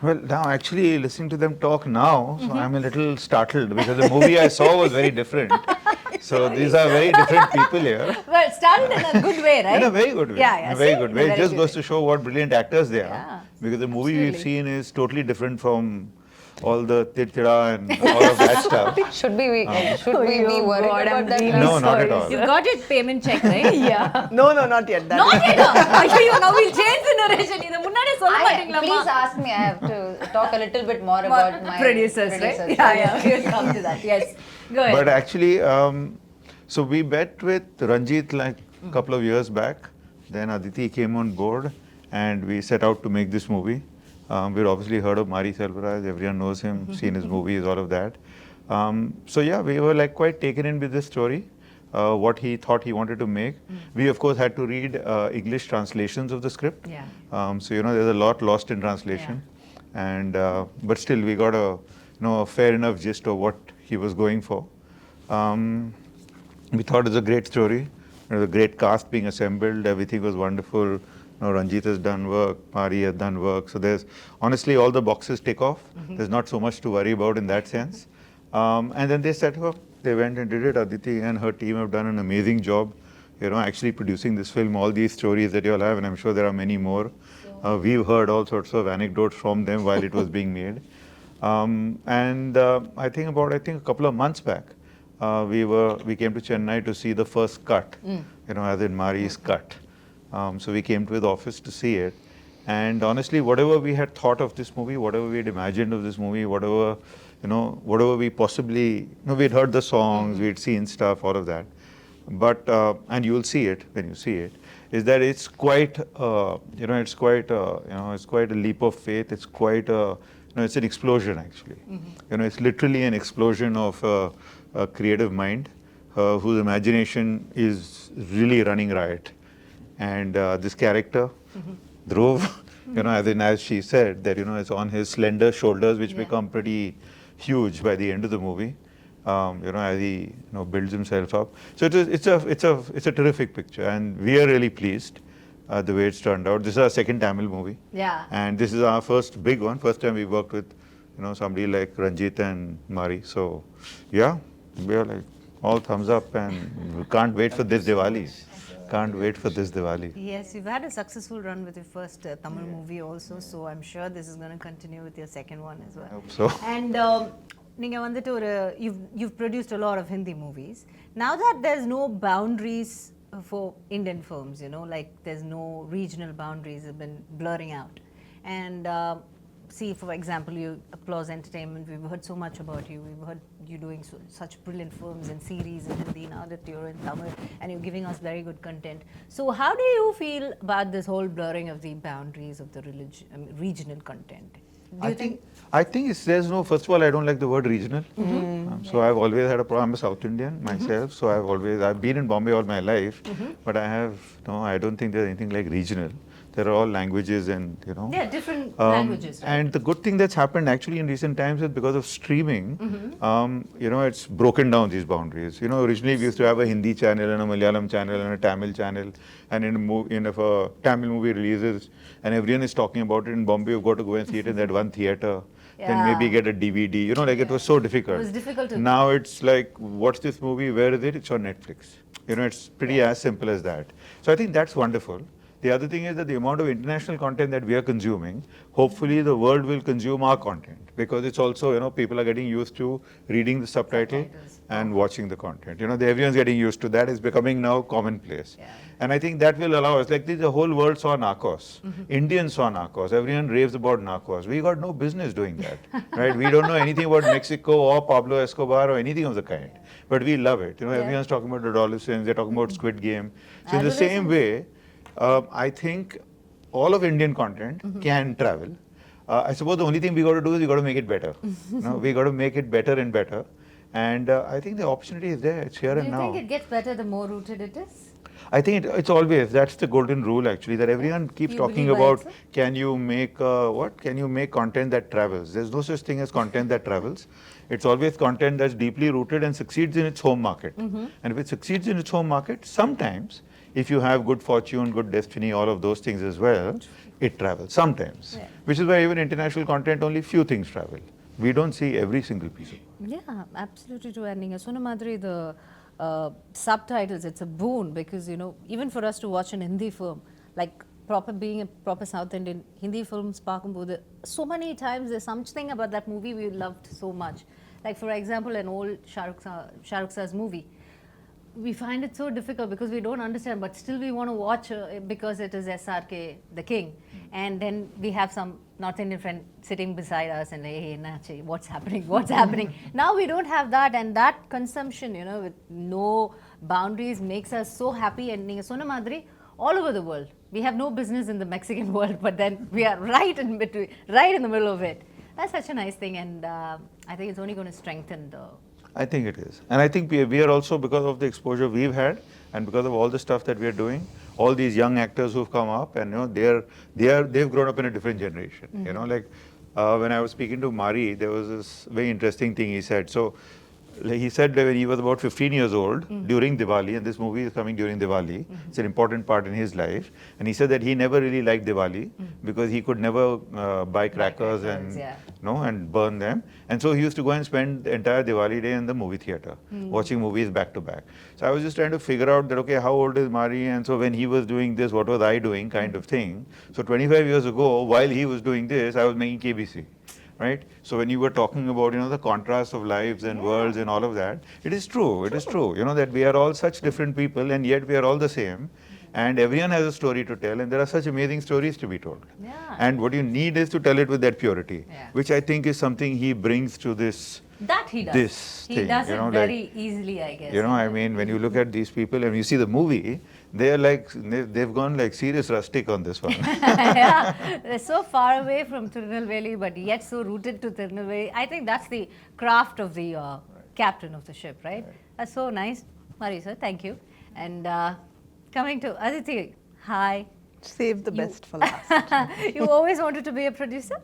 Well, now actually listening to them talk now, so I'm a little startled because the movie I saw was very different. So these are very different people here. Well, started in a good way, right? In a very good way. Yeah, yeah. In a very See? good In a way. It very just good goes to show what brilliant actors they are. Yeah, Because the movie we've seen is totally different from all the tira and all of that stuff. Should we be worried God, I'm about that? really No, not at all. You got your payment check, right? Yeah. No, not yet. That Not yet. Ayyo, now we'll change the narration. இத முன்னாடியே சொல்ல மாட்டீங்களா? Please ask me. I have to talk a little bit more about my producers, right? Yeah, we'll come to that. Yes. Go ahead. But actually, so we met with Ranjit like a couple of years back. Then Aditi came on board and we set out to make this movie. We'd obviously heard of Mariselvaraj, everyone knows him, seen his movies, all of that. So yeah, we were like quite taken in with this story, what he thought he wanted to make. We of course had to read English translations of the script. Yeah. So you know, there's a lot lost in translation. And but still we got a a fair enough gist of what he was going for. We thought it was a great story. There was a great cast being assembled. Everything was wonderful. Ranjit has done work. Mari has done work. So there's honestly all the boxes tick off. There's not so much to worry about in that sense. And then they set up. They went and did it. Aditi and her team have done an amazing job. Actually producing this film, all these stories that you all have, and I'm sure there are many more. We've heard all sorts of anecdotes from them while it was being made. I think a couple of months back, we came to Chennai to see the first cut, as in Mari's cut. So we came to the office to see it. And honestly, whatever we had thought of this movie, whatever we had imagined of this movie, whatever we possibly, we'd heard the songs, we'd seen stuff, all of that. But, and you'll see it when you see it, is that it's quite, it's quite a leap of faith. It's quite it's an explosion actually. It's literally an explosion of a creative mind whose imagination is really running riot. And this character, Dhruv, as she said, that it's on his slender shoulders, which become pretty huge by the end of the movie. As he builds himself up. So it's a terrific picture, and we are really pleased the way it's turned out. This is our second Tamil movie. Yeah. And this is our first big one. First time we worked with somebody like Ranjit and Mari. So yeah, we are like all thumbs up, and we can't wait for this Diwali. Can't wait for this Diwali. Yes, you've had a successful run with your first Tamil movie also, so I'm sure this is going to continue with your second one as well. I hope so. And நீங்க வந்துட்டு ஒரு you've produced a lot of Hindi movies. Now that there's no boundaries for Indian films, like there's no regional boundaries have been blurring out. And see, for example, you Applause Entertainment, we've heard so much about you. We've heard you doing such brilliant films and series in Hindi. Now that you're in Tamil and you're giving us very good content. So how do you feel about this whole blurring of the boundaries of the regional content? I think there's no, first of all, I don't like the word regional. So I've always had a problem. I'm a South Indian myself, so I've been in Bombay all my life, but I don't think there's anything like regional. There are all languages and, you know. Yeah, different languages, right? And the good thing that's happened actually in recent times is because of streaming, you know, it's broken down these boundaries. You know, originally we used to have a Hindi channel and a Malayalam channel and a Tamil channel, and if a Tamil movie releases and everyone is talking about it in Bombay, you've got to go and see it in that one theater. Then maybe get a DVD. You know, like it was so difficult. It was difficult to. Now it's like, what's this movie? Where is it? It's on Netflix. You know, it's pretty as simple as that. So I think that's wonderful. The other thing is that the amount of international content that we are consuming, hopefully the world will consume our content, because it's also, you know, people are getting used to reading the subtitle and watching the content. You know, everyone's getting used to that. It's becoming now commonplace. Yeah. And I think that will allow us, like the whole world saw Narcos. Indians saw Narcos. Everyone raves about Narcos. We got no business doing that, right? We don't know anything about Mexico or Pablo Escobar or anything of the kind. But we love it. You know, everyone's talking about adolescents. They're talking about Squid Game. So in the same way, I think all of Indian content can travel. I suppose the only thing we got to do is we got to make it better. You know, we got to make it better and better. And I think the opportunity is there. It's here and now. Do you think it gets better the more rooted it is? I think it's always, that's the golden rule actually, that everyone keeps You talking believe by about, itself? can you make what? Can you make content that travels? There's no such thing as content that travels. It's always content that's deeply rooted and succeeds in its home market. And if it succeeds in its home market, sometimes, if you have good fortune, good destiny, all of those things as well, it travels. Sometimes. Yeah. Which is why even international content, only few things travel. We don't see every single piece of it. Yeah, absolutely true. And Ninga Sona Madri, the subtitles, it's a boon, because, you know, even for us to watch an Hindi film, like being a proper South Indian, Hindi films, so many times there's something about that movie we loved so much. Like, for example, an old Shah Rukh Sir's movie. We find it so difficult because we don't understand, but still we want to watch because it is SRK, the king. And then we have some North Indian friend sitting beside us and like, hey, Nachi, what's happening? What's happening? Now we don't have that, and that consumption, you know, with no boundaries makes us so happy. And Sona Madri, all over the world. We have no business in the Mexican world, but then we are right in between, right in the middle of it. That's such a nice thing, and I think it's only going to strengthen the. I think it is. And I think we are also, because of the exposure we've had and because of all the stuff that we are doing, all these young actors who've come up, and, you know, they've grown up in a different generation. You know, like when I was speaking to Mari, there was this very interesting thing he said. So like he said that when he was about 15 years old during Diwali, and this movie is coming during Diwali, it's an important part in his life, and he said that he never really liked Diwali because he could never buy crackers and and burn them, and so he used to go and spend the entire Diwali day in the movie theater watching movies back to back. So I was just trying to figure out that, okay, how old is Mari, and so when he was doing this, what was I doing, kind of thing. So 25 years ago, while he was doing this, I was making KBC. Right? So when you were talking about, you know, the contrast of lives and worlds and all of that, it is true, you know, that we are all such different people and yet we are all the same, and everyone has a story to tell, and there are such amazing stories to be told. Yeah. And what you need is to tell it with that purity, which I think is something he brings to this. That he does. This he thing, does you it know, very easily, I guess. You know, I mean, when you look at these people and you see the movie, they're like, they've gone like serious rustic on this one. Yeah, they're so far away from Tirunelveli, but yet so rooted to Tirunelveli. I think that's the craft of the captain of the ship, right? That's so nice. Marisa, thank you. And coming to Aditi, hi. Save the best for last. You always wanted to be a producer?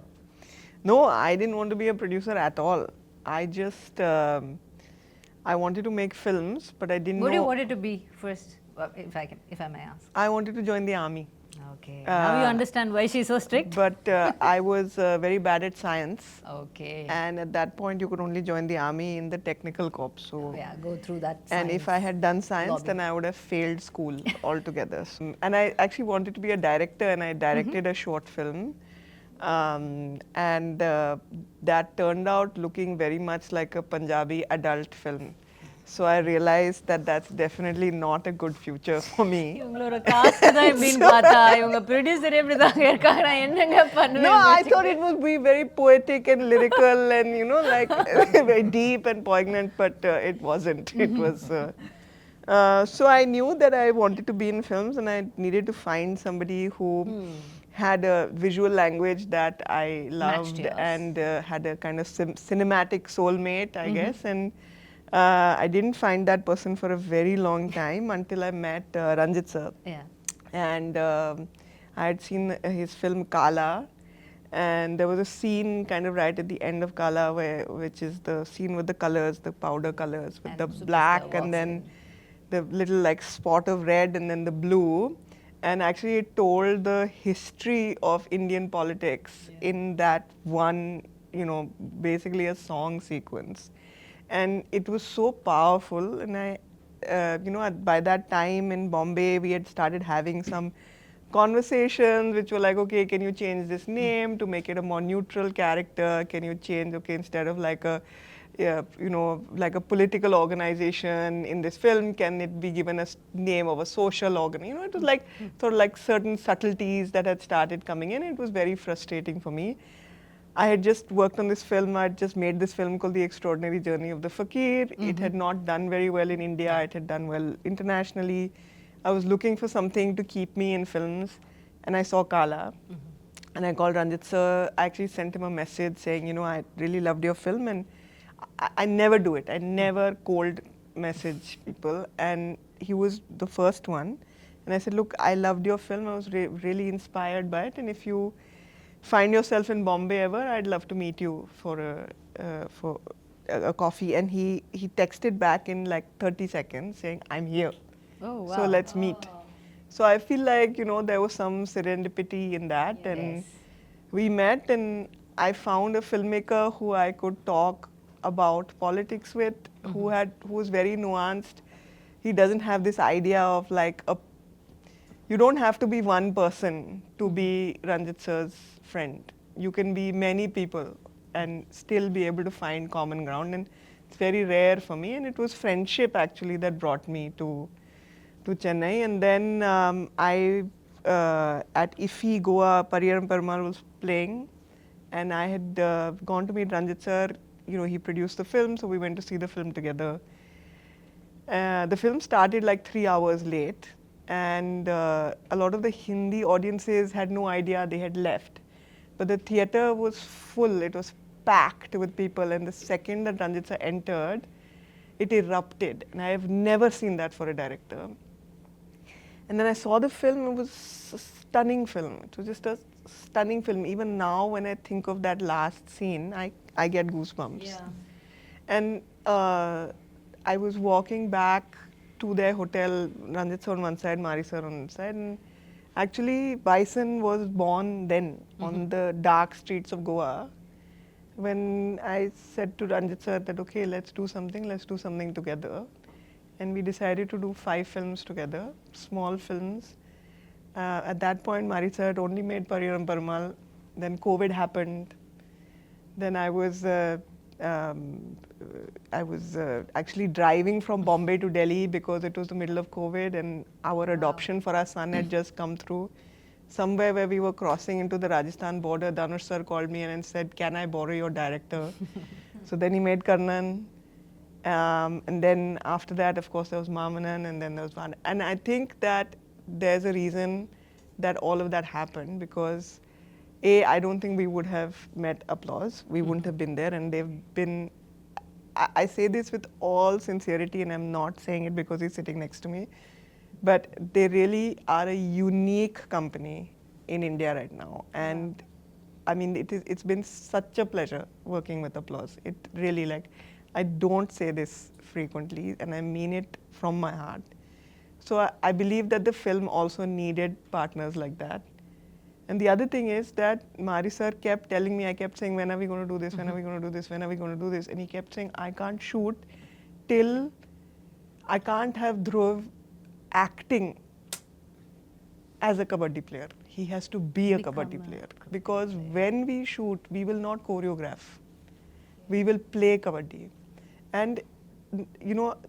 No, I didn't want to be a producer at all. I just, I wanted to make films, but I didn't What know. do you wanted to be first, if I may ask? I wanted to join the army. Okay. Now you understand why she's so strict? But I was very bad at science. Okay. And at that point, you could only join the army in the technical corps. So Yeah, go through that. and if I had done science, lobby. then I would have failed school altogether. And I actually wanted to be a director, and I directed a short film. That turned out looking very much like a Punjabi adult film. So I realized that that's definitely not a good future for me. இவங்களோட காசு தான் எப்படின்னு பார்த்தா இவங்க producer எப்படி தான் இருக்காங்க நான் என்னங்க பண்ணுவேன் No, I thought it would be very poetic and lyrical and, you know, like very deep and poignant, but it wasn't. It was. So I knew that I wanted to be in films, and I needed to find somebody who had a visual language that I loved and had a kind of cinematic soulmate, I guess. And I didn't find that person for a very long time until I met Ranjit sir. Yeah. And I had seen his film Kala, and there was a scene kind of right at the end of Kala, which is the scene with the colors, the powder colors, with And the Superstar black walks and then in. the little like spot of red and then the blue. And actually, it told the history of Indian politics in that one, basically a song sequence. And it was so powerful. And by that time in Bombay, we had started having some conversations which were like, okay, can you change this name to make it a more neutral character? Can you change, okay, instead of like like a political organization in this film, can it be given a name of a social organ? It was like sort of like certain subtleties that had started coming in. It was very frustrating for me. I had just worked on this film. I had just made this film called The Extraordinary Journey of the Fakir. It had not done very well in India. It had done well internationally. I was looking for something to keep me in films, and I saw Kala. And I called Ranjit sir. I actually sent him a message saying, I really loved your film, and I never do it. I never cold message people, and he was the first one. And I said, look, I loved your film. I was really inspired by it, and if you find yourself in Bombay ever, I'd love to meet you for a coffee. And he texted back in like 30 seconds saying, I'm here. Oh, wow. So let's meet. So I feel like, there was some serendipity in that. And we met, and I found a filmmaker who I could talk about politics with, who was very nuanced. He doesn't have this idea of like you don't have to be one person to be Ranjit sir's friend. You can be many people and still be able to find common ground. And it's very rare for me. And it was friendship actually that brought me to Chennai. And then at IFFI, Goa, Pariyaram Perumal was playing. And I had gone to meet Ranjit sir. He produced the film, so we went to see the film together. The film started like 3 hours late. And a lot of the Hindi audiences had no idea they had left. But the theater was full. It was packed with people. And the second that Ranjit sir entered, it erupted. And I have never seen that for a director. And then I saw the film. It was a stunning film. It was just a stunning film. Even now, when I think of that last scene, I get goosebumps. Yeah. And I was walking back to their hotel, Ranjit sir on one side, Mari sir on one side. And actually, Bison was born then on the dark streets of Goa. When I said to Ranjit sir that, okay, let's do something together. And we decided to do 5 films together, small films. At that point, Mari sir had only made Pariyaram Perumal. Then COVID happened. Then I was actually driving from Bombay to Delhi because it was the middle of COVID, and our adoption for our son had just come through. Somewhere where we were crossing into the Rajasthan border, Dhanush sir called me and said, can I borrow your director? So then he made Karnan. And then after that, of course, there was Mamanan, and then there was Van. And I think that there's a reason that all of that happened, because I don't think we would have met Applause. We wouldn't have been there. And they've been, I say this with all sincerity, and I'm not saying it because he's sitting next to me, but they really are a unique company in India right now. And I mean, it's been such a pleasure working with Applause. It really, like, I don't say this frequently, and I mean it from my heart. So I believe that the film also needed partners like that. And the other thing is that Mari sir kept telling me, I kept saying, when are we going to do this? When are we going to do this? When are we going to do this? And he kept saying, I can't shoot till I can't have Dhruv acting as a kabaddi player. He has to be a kabaddi player. Because when we shoot, we will not choreograph. We will play kabaddi. And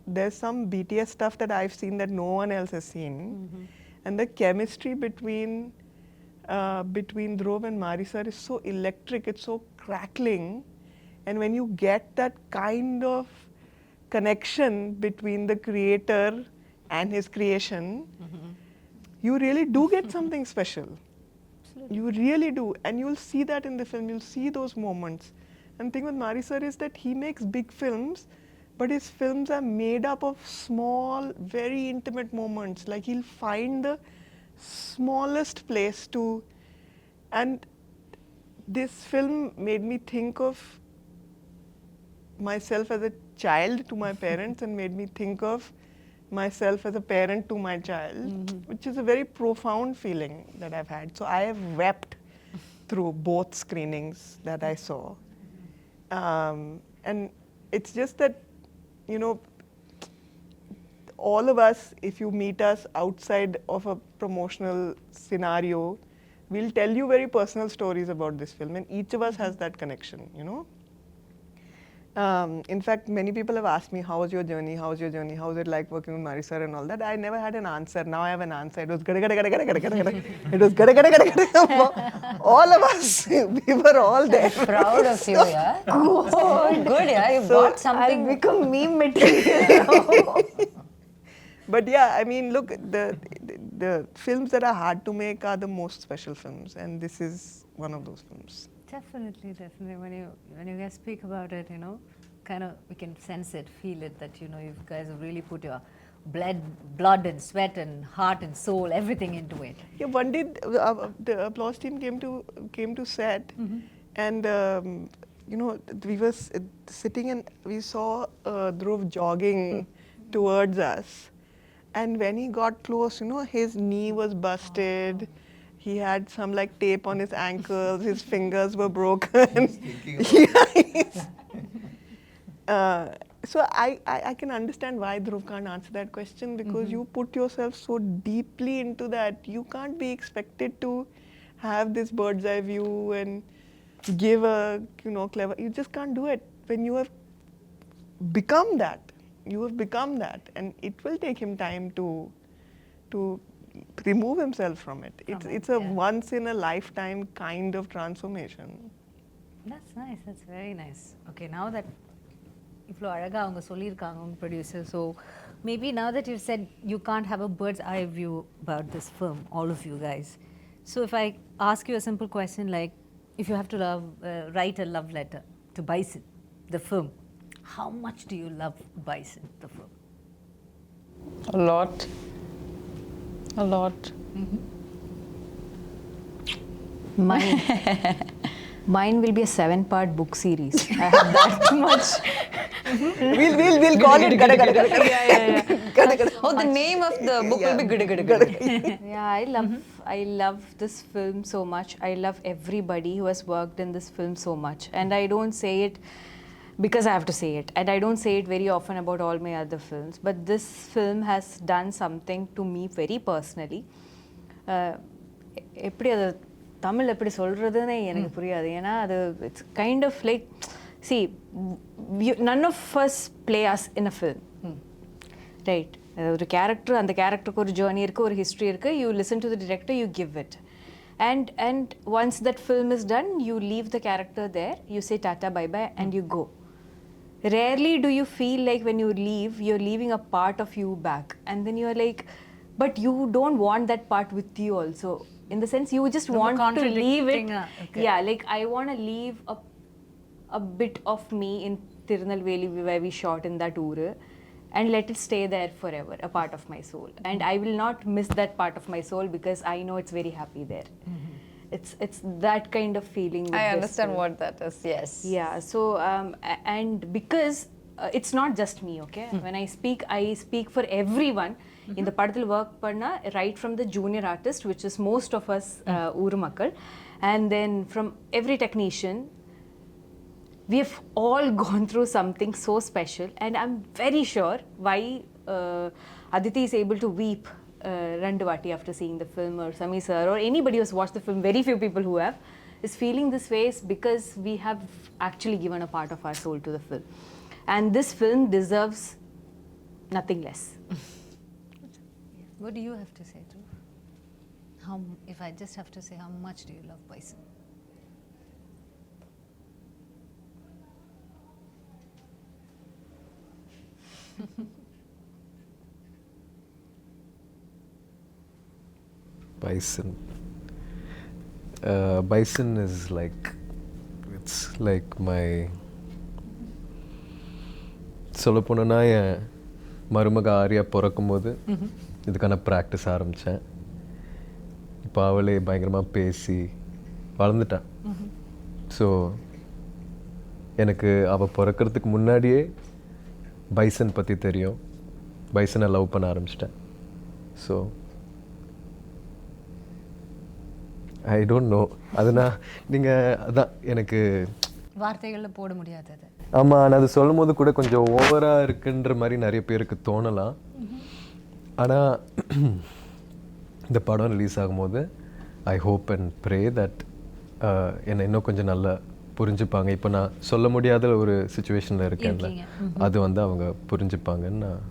there's some BTS stuff that I've seen that no one else has seen. And the chemistry between Dhruv and Mari sir is so electric, it's so crackling. And when you get that kind of connection between the creator and his creation, you really do get something special. Absolutely. You really do. And you'll see that in the film, you'll see those moments. And the thing with Mari sir is that he makes big films, but his films are made up of small, very intimate moments. Like, he'll find the smallest place to, and this film made me think of myself as a child to my parents and made me think of myself as a parent to my child, which is a very profound feeling that I've had. So I have wept through both screenings that I saw. And it's just that, you know, all of us, if you meet us outside of a promotional scenario, we'll tell you very personal stories about this film, and each of us has that connection, you know. In fact, many people have asked me, how was your journey? How was your journey? How was it like working with Marisar and all that? I never had an answer. Now I have an answer. It was gada gada gada gada gada gada gada. It was gada gada gada gada. All of us, we were all there. Proud of you, yeah. Good, yeah. You bought something. I'll become meme material. But yeah, I mean, look, the films that are hard to make are the most special films, and this is one of those films. Definitely, definitely. When you guys speak about it, you know, kind of we can sense it, feel it, that, you know, you guys have really put your blood and sweat and heart and soul, everything into it. Yeah, one day the applause team came to set, and you know, we were sitting and we saw Dhruv jogging towards us, and when he got close, you know, his knee was busted. He had some like tape on his ankles, his fingers were broken. So I can understand why Dhruv can't answer that question, because you put yourself so deeply into that. You can't be expected to have this bird's eye view and give a, you know, clever, you just can't do it. When you have become that, and it will take him time to remove himself from it. It's a once in a lifetime kind of transformation. That's nice. That's very nice. Okay, now that if you producer, so maybe now that you've said you can't have a bird's eye view about this film, all of you guys. So if I ask you a simple question, like if you have to write a love letter to Bison, the film, how much do you love Bison, the film? A lot. A lot. Mine will be a 7-part book series. I have that much. We'll call it gada gada gada. Yeah. Oh, the name of the book will be Gada Gada Gada. Yeah, I love this film so much. I love everybody who has worked in this film so much. And I don't say it because I have to say it. And I don't say it very often about all my other films. But this film has done something to me very personally. எப்படி அது தமிழ் எப்படி சொல்கிறதுன்னு எனக்கு புரியாது. ஏன்னா அது it's kind of like see, none of us play us in a film. Right. ஒரு character, அந்த கேரக்டருக்கு ஒரு ஜேர்னி இருக்குது, ஒரு ஹிஸ்ட்ரி இருக்குது. You listen to the director, you give it. And once that film is done, you leave the character there, you say tata, bye-bye, and you go. Rarely do you feel like when you leave, you're leaving a part of you back. And then you're like, but you don't want that part with you also. In the sense, you just want to leave it. Okay. Yeah, like I want to leave a bit of me in Tirunelveli where we shot in that uru and let it stay there forever, a part of my soul. And I will not miss that part of my soul because I know it's very happy there. It's that kind of feeling. I understand what that is, yes. Yeah, so and because it's not just me, okay? When I speak for everyone. In the padathil work panna, right from the junior artist, which is most of us Uru Makkal, and then from every technician, we have all gone through something so special. And I'm very sure why Aditi is able to weep Randavati after seeing the film, or Sami sir, or anybody who's watched the film, very few people who have, is feeling this way is because we have actually given a part of our soul to the film. And this film deserves nothing less. What do you have to say, Dhruv? If I just have to say, how much do you love Bison? Bison. Bison is like, it's like my சொல்ல போனோன்னா என் மருமக ஆரியா பிறக்கும்போது இதுக்கான practice ஆரம்பித்தேன். இப்போ அவளே பயங்கரமாக பேசி வளர்ந்துட்டா. ஸோ எனக்கு அவள் பிறக்கிறதுக்கு முன்னாடியே பைசன் பற்றி தெரியும். பைசனை லவ் பண்ண ஆரம்பிச்சிட்டேன். So I don't know. அதுனா நீங்கள் அதான் எனக்கு வார்த்தைகளில் போட முடியாதது. ஆமாம், நான் அது சொல்லும் போது கூட கொஞ்சம் ஓவராக இருக்குன்ற மாதிரி நிறைய பேருக்கு தோணலாம். ஆனால் இந்த படம் ரிலீஸ் ஆகும்போது I hope and pray that என்னை இன்னும் கொஞ்சம் நல்லா புரிஞ்சுப்பாங்க. இப்போ நான் சொல்ல முடியாத ஒரு சுச்சுவேஷனில் இருக்கேன்ல, அது வந்து அவங்க புரிஞ்சுப்பாங்கன்னு நான்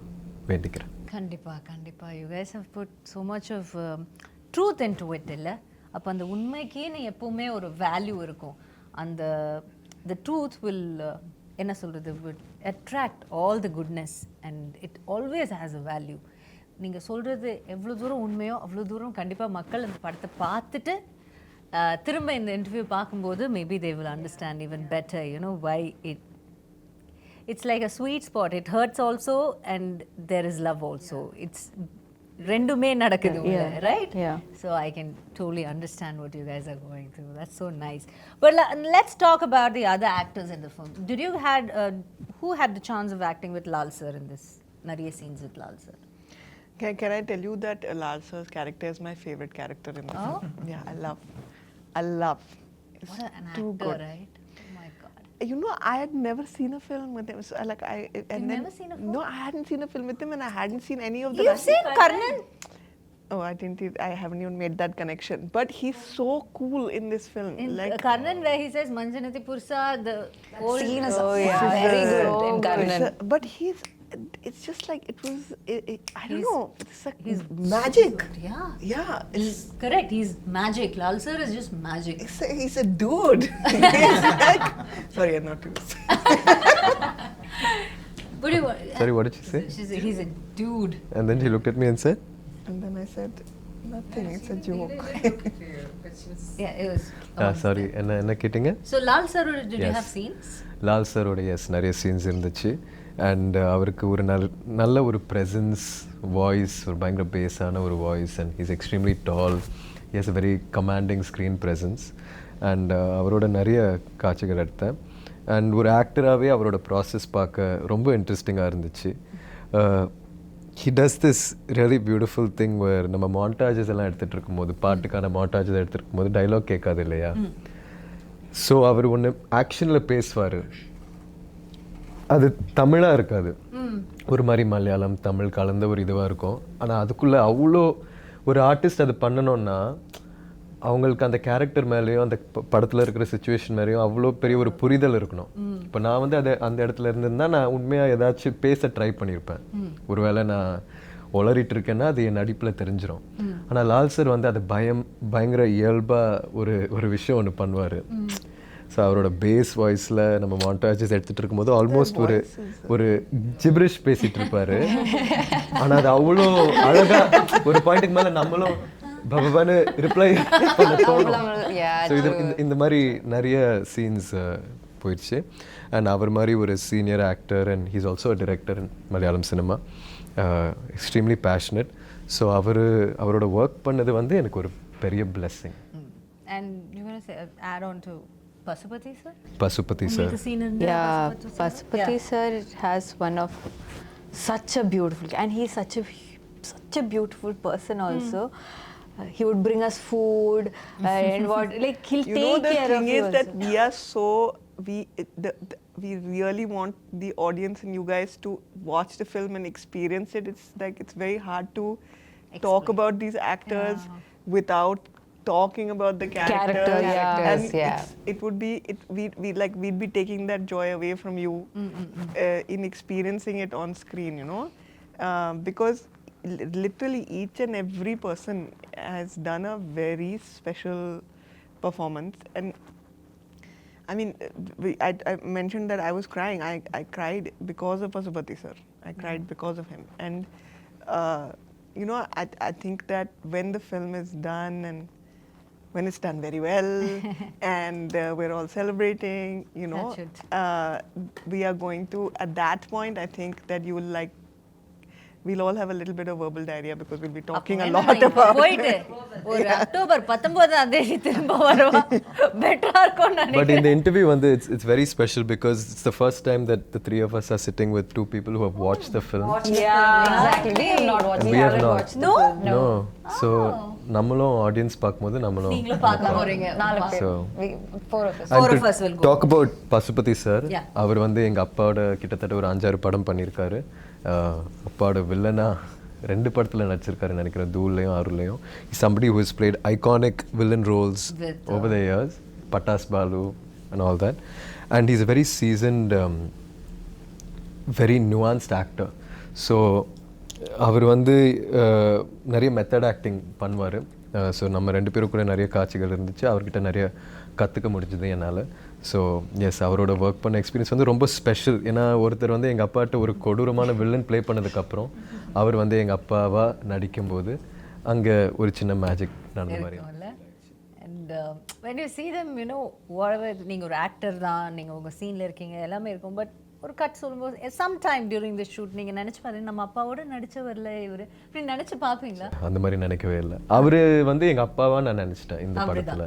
வேண்டிக்கிறேன். கண்டிப்பாக you guys have put so much of truth into it இல்லை. அப்போ அந்த உண்மைக்கேன்னு எப்போவுமே ஒரு வேல்யூ இருக்கும். அந்த the truth will என்ன சொல்கிறது would attract all the goodness and it always has a value. நீங்கள் சொல்கிறது எவ்வளோ தூரம் உண்மையோ அவ்வளோ தூரம் கண்டிப்பாக மக்கள் அந்த படத்தை பார்த்துட்டு திரும்ப இந்த இன்டர்வியூ பார்க்கும்போது maybe they will understand even better, you know, why it's like a sweet spot. It hurts also and there is love also. It's ரெண்டுமே நடக்குது, right? Yeah. So I can totally understand what you guys are going through. That's so nice. But let's talk about the other actors in the film. Did you who had the chance of acting with Lal sir in this? Nariya scenes with Lal sir. Can I tell you that Lal sir's character is my favorite character in the film? Yeah, I love. It's What an too actor, good. right? Oh my God. You know, I had never seen a film with him. So, never seen a film? No, I hadn't seen a film with him, and I hadn't seen any of the. You've seen Karnan? Oh, I haven't even made that connection. But he's so cool in this film. In Like Karnan, where he says Manjanati Pursa, the old Scene is very good in Karnan. But it's just like it was. I don't know. It's like magic. Yeah. Yeah, He's correct. He's magic. Lal sir is just magic. he's a dude. He's like, sorry, I'm not. But Sorry, what did she say? he's a dude. And then she looked at me and said, And then I said, nothing. It's a joke. Yeah, it was. Sorry, என்ன கேட்டிங்க? So Lal sir, did you Yes. have scenes? Lal சரோட நிறைய scenes இருந்துச்சு. And அவருக்கு ஒரு நல்ல ஒரு presence, voice, ஒரு பயங்கர பேஸான ஒரு voice. And he's extremely tall. He has a very commanding screen presence. And அவரோட நிறைய காட்சிகள் எடுத்தேன். அண்ட் ஒரு ஆக்டராகவே அவரோட ப்ராசஸ் பார்க்க ரொம்ப இன்ட்ரெஸ்டிங்காக இருந்துச்சு. He does this really beautiful thing where நம்ம மாண்டாஜஸ் எல்லாம் எடுத்துகிட்டு இருக்கும்போது, பாட்டுக்கான மாண்டாஜஸ் எடுத்துகிட்டு இருக்கும்போது டைலாக் கேட்காது இல்லையா? ஸோ அவர் ஒன்று ஆக்ஷனில் பேசுவார். அது தமிழாக இருக்காது, ஒரு மாதிரி மலையாளம் தமிழ் கலந்த ஒரு இதுவாக இருக்கும். ஆனால் அதுக்குள்ளே அவ்வளோ ஒரு ஆர்டிஸ்ட் அது பண்ணணும்னா அவங்களுக்கு அந்த கேரக்டர் மேலேயும் அந்த படத்தில் இருக்கிற சுச்சுவேஷன் மேலேயும் அவ்வளோ பெரிய ஒரு புரிதல் இருக்கணும். இப்போ நான் வந்து அந்த இடத்துல இருந்திருந்தால் நான் உண்மையாக ஏதாச்சும் பேச ட்ரை பண்ணியிருப்பேன். ஒருவேளை நான் உளறிட்டு இருக்கேன்னா அது என் நடிப்பில் தெரிஞ்சிடும். ஆனால் லால் சார் வந்து அது பயங்கர இயல்பாக ஒரு விஷயம் ஒன்று பண்ணுவார். ஸோ அவரோட பேஸ் வாய்ஸில் நம்ம மாண்டாஜஸ் எடுத்துகிட்டு இருக்கும்போது ஆல்மோஸ்ட் ஒரு ஜிப்ரிஷ் பேசிகிட்டு இருப்பார். ஆனால் அது அவ்வளோ அழகாக ஒரு பாயிண்ட்டுக்கு மேலே நம்மளும் பபான்னு ரிப்ளை பண்ண தோணும். ஸோ இந்த மாதிரி நிறைய சீன்ஸ் போயிடுச்சு. அண்ட் அவர் மாதிரி ஒரு senior actor and he's also a director in Malayalam cinema, extremely passionate. So அவரோட ஒர்க் பண்ணது வந்து எனக்கு ஒரு பெரிய blessing. And you want to say add on to Pasupati sir? Pasupati sir. Yeah, Pasupati sir has one of such a beautiful, and he's such a beautiful person also. He would bring us food and what, like he'll take care of you. The thing is also. that we are so we really want the audience and you guys to watch the film and experience it. It's like it's very hard to talk about these actors without talking about the characters. And it would be we'd be taking that joy away from you in experiencing it on screen, you know, because literally each and every person has done a very special performance. And I mean, I mentioned that I was crying. I cried because of Pasupati sir. I cried because of him. And you know, I think that when the film is done and when it's done very well and we're all celebrating, you know, we are going to, at that point, I think that you will like we'll all have a little bit of verbal diarrhea because we'll be talking a lot about போயிட்டு ஒரு October 19ஆம் தேதி திரும்ப வருவா பெட்டரா இருக்கும் But in the interview, it's very special because it's the first time that the three of us are sitting with two people who have watched the film. Exactly. We have not watched. And we have not. watched No? No. So நம்மளும் audience பார்க்கும்போது நம்மளும் நீங்களும் பார்க்க போறீங்க 4 பேர். So Four of us. and Four to of us will go. talk about Pasupathi sir Yeah. அவர் வந்து எங்க அப்பாவோட கிட்டத்தட்ட ஒரு 5-6 படம் பண்ணியிருக்காரு. அப்பாவோட வில்லனா 2 படத்துல நடிச்சிருக்காரு நினைக்கிறேன், தூள்லையும் ஆறுலையும். Somebody who has played iconic villain roles With, over the years, Patas Balu and all that, and he's a very seasoned very nuanced actor. So அவர் வந்து நிறைய மெத்தட் ஆக்டிங் பண்ணுவார். ஸோ நம்ம 2 பேரும் கூட நிறைய காட்சிகள் இருந்துச்சு, அவர்கிட்ட நிறைய கற்றுக்க முடிஞ்சது என்னால். ஸோ எஸ், அவரோட ஒர்க் பண்ண எக்ஸ்பீரியன்ஸ் வந்து ரொம்ப ஸ்பெஷல். ஏன்னா ஒருத்தர் வந்து எங்கள் அப்பாட்ட ஒரு கொடூரமான வில்லன் ப்ளே பண்ணதுக்கப்புறம் அவர் வந்து எங்கள் அப்பாவாக நடிக்கும்போது அங்கே ஒரு சின்ன மேஜிக் நடந்த மாதிரி. And when you see them, you know, whatever, நீங்க ஒரு ஆக்டர் தான், நீங்க உங்க சீன்ல இருக்கீங்க, எல்லாமே இருக்கும். பட் ஒரு கட் சொல்லும்போது சம்டைம் டியூரிங் தி ஷூட் நீங்க நினைச்சு பாருங்க, நம்ம அப்பாவோட நடிச்சவர்ல இவரு இப்படி நினைச்சு பாப்பீங்களா? அந்த மாதிரி நினைக்கவே இல்லை. அவரு வந்து எங்க அப்பாவா நான் நினைச்சிட்டேன் இந்த படத்துல.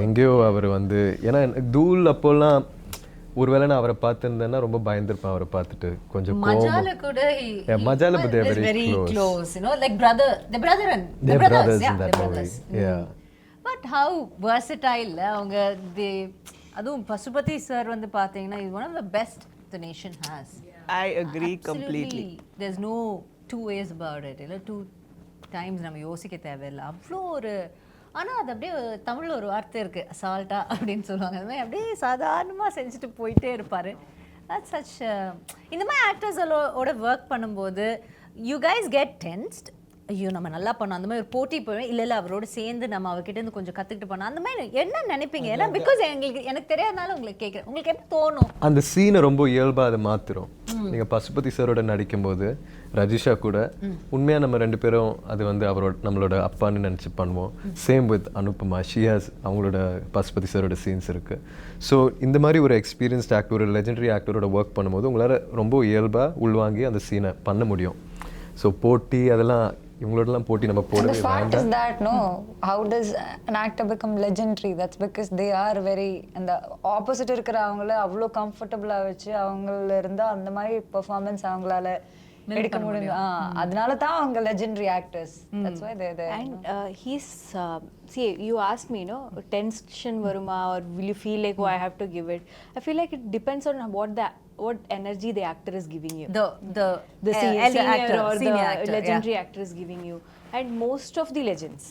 எங்கேயோ அவர் வந்து, ஏன்னா தூள் அப்போல்லாம் ஒருவேளை நான் அவரை பார்த்துருந்தேன்னா ரொம்ப பயந்துருப்பேன். அவரை பார்த்துட்டு கொஞ்சம் மஜால கூட மஜால but they are very very close, you know, like brother, the brother and They the are brothers, brothers yeah, in that the movie. brothers. Yeah. But how versatile அவங்க அதுவும் பசுபதி சார் வந்து பாத்தீங்கன்னா is one of the best the nation has. I agree completely. There's no two ways about it. இல்ல two times நம்ம யோசிக்க தேவையில்லை. அவ்வளோ ஒரு, ஆனா அது அப்படியே தமிழ்ல ஒரு வார்த்தை இருக்கு, அசால்ட்டா அப்படின்னு சொல்லுவாங்க. அது மாதிரி அப்படியே சாதாரணமா செஞ்சுட்டு போயிட்டே இருப்பாரு. That's such இந்த மாதிரி ஆக்டர்ஸோட ஒர்க் பண்ணும்போது you guys get tensed. ஐயோ நம்ம நல்லா பண்ணோம், அந்த மாதிரி ஒரு போட்டி போவேன், இல்லை அவரோட சேர்ந்து நம்ம அவர்கிட்ட இருந்து கொஞ்சம் கற்றுக்கிட்டு பண்ணோம், அந்த மாதிரி என்ன நினைப்பீங்க? ஏன்னா பிகாஸ் எனக்கு தெரியாதனால உங்களுக்கு கேட்குறேன், உங்களுக்கு எப்படி தோணும்? அந்த சீனை ரொம்ப இயல்பாக அதை மாற்றுறோம். நீங்கள் பசுபதி சாரோட நடிக்கும்போது ரஜிஷா கூட உண்மையாக நம்ம 2 பேரும் அது வந்து அவரோட நம்மளோட அப்பான்னு நினச்சி பண்ணுவோம். சேம் வித் அனுப்பமா, ஷியாஸ் அவங்களோட பசுபதி சாரோட சீன்ஸ் இருக்குது. ஸோ இந்த மாதிரி ஒரு எக்ஸ்பீரியன்ஸ்ட் ஆக்டர், ஒரு லெஜெண்டரி ஆக்டரோட ஒர்க் பண்ணும்போது உங்களால் ரொம்ப இயல்பாக உள்வாங்கி அந்த சீனை பண்ண முடியும். ஸோ போட்டி அதெல்லாம் இவங்களோடலாம் போட்டி நம்ம போடவே The fact வேண்டாம். is that, no, how does an actor become legendary? That's because they are very, and the opposite இருக்கிற அவங்கள அவ்வளோ கம்ஃபர்டபுளா வச்சு அவங்கள இருந்தா அந்த மாதிரி பெர்ஃபார்மன்ஸ் அவங்களால எடுக்க முடியும். அதனால தான் அவங்க legendary actors. That's why they're there. And he's see, you asked me, you know, tension varuma or will you feel like, oh, I have to give it? I feel like it depends on what energy the actor is giving you. The senior actor or the legendary actor is giving you. And most of the legends,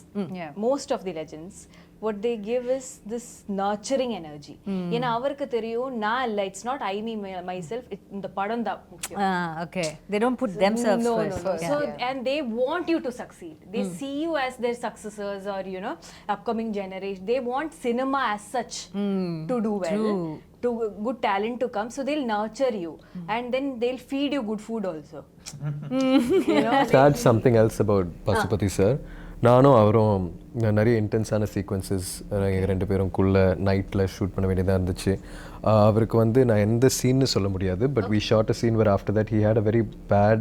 most of the legends, what they give is this nurturing energy. ஏன்னா அவருக்கு தெரியும் நான் இல்லை, it's not I me myself, இந்த படம் தான் முக்கியம். Okay, they don't put themselves first. No. So and they want you to succeed. They see you as their successors or, you know, upcoming generation. They want cinema as such to do well. To good talent to come, so they'll nurture you and then they'll feed you good food also. You know, That's something else about Pasupathi sir. நானும் அவரும் நிறைய இன்டென்ஸான sequences எங்கள் 2 பேருக்குள்ள நைட்டில் shoot பண்ண வேண்டியதாக இருந்துச்சு. அவருக்கு வந்து நான் எந்த சீன்னு சொல்ல முடியாது, but we shot a scene where after that he had a very bad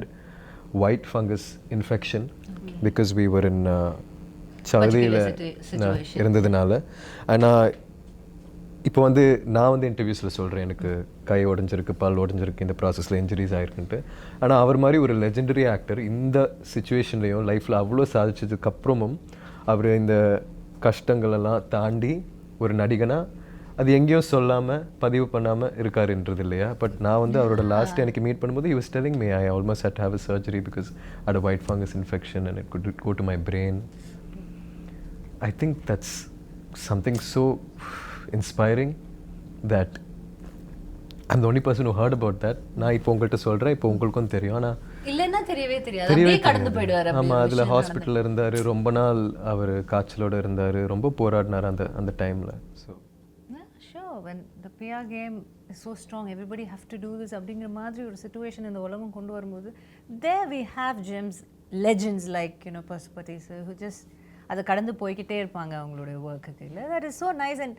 white fungus infection because we were in சவுதியில் இருந்ததுனால. ஆனால் இப்போ வந்து நான் வந்து இன்டர்வியூஸில் சொல்கிறேன் எனக்கு கை உடஞ்சிருக்கு, பல் உடஞ்சிருக்கு, இந்த ப்ராசஸில் இன்ஜுரிஸ் ஆகிருக்குன்ட்டு. ஆனால் அவர் மாதிரி ஒரு லெஜெண்டரி ஆக்டர் இந்த சுச்சுவேஷன்லேயும் லைஃப்பில் அவ்வளோ சாதிச்சதுக்கப்புறமும் அவர் இந்த கஷ்டங்களெல்லாம் தாண்டி ஒரு நடிகனாக அது எங்கேயும் சொல்லாமல் பதிவு பண்ணாமல் இருக்காருன்றது இல்லையா? பட் நான் வந்து அவரோட லாஸ்ட் எனக்கு மீட் பண்ணும்போது he was telling me I almost had to have a surgery because I had a white fungus infection and it could go to my brain. I think that's something so inspiring that I'm the only person who heard about that. நான் இப்போ உங்கள்கிட்ட சொல்கிறேன், இப்போ உங்களுக்கும் தெரியும். ஆனால் இல்லைன்னா தெரியவே தெரியாது, கடந்து போயிடுவார். ஆமாம், அதில் ஹாஸ்பிட்டலில் இருந்தார், ரொம்ப நாள் அவர் காய்ச்சலோடு இருந்தார், ரொம்ப போராடினார் அந்த டைமில். So sure, when the PR game is so strong, everybody have to do this அப்படிங்கிற மாதிரி ஒரு சிச்சுவேஷன் இந்த உலகம் கொண்டு வரும்போது there we have gems, legends like, you know, Pasupathi sir who just அதை கடந்து போய்கிட்டே இருப்பாங்க அவங்களுடைய ஒர்க்குக்கு. இல்லை, that is so nice. And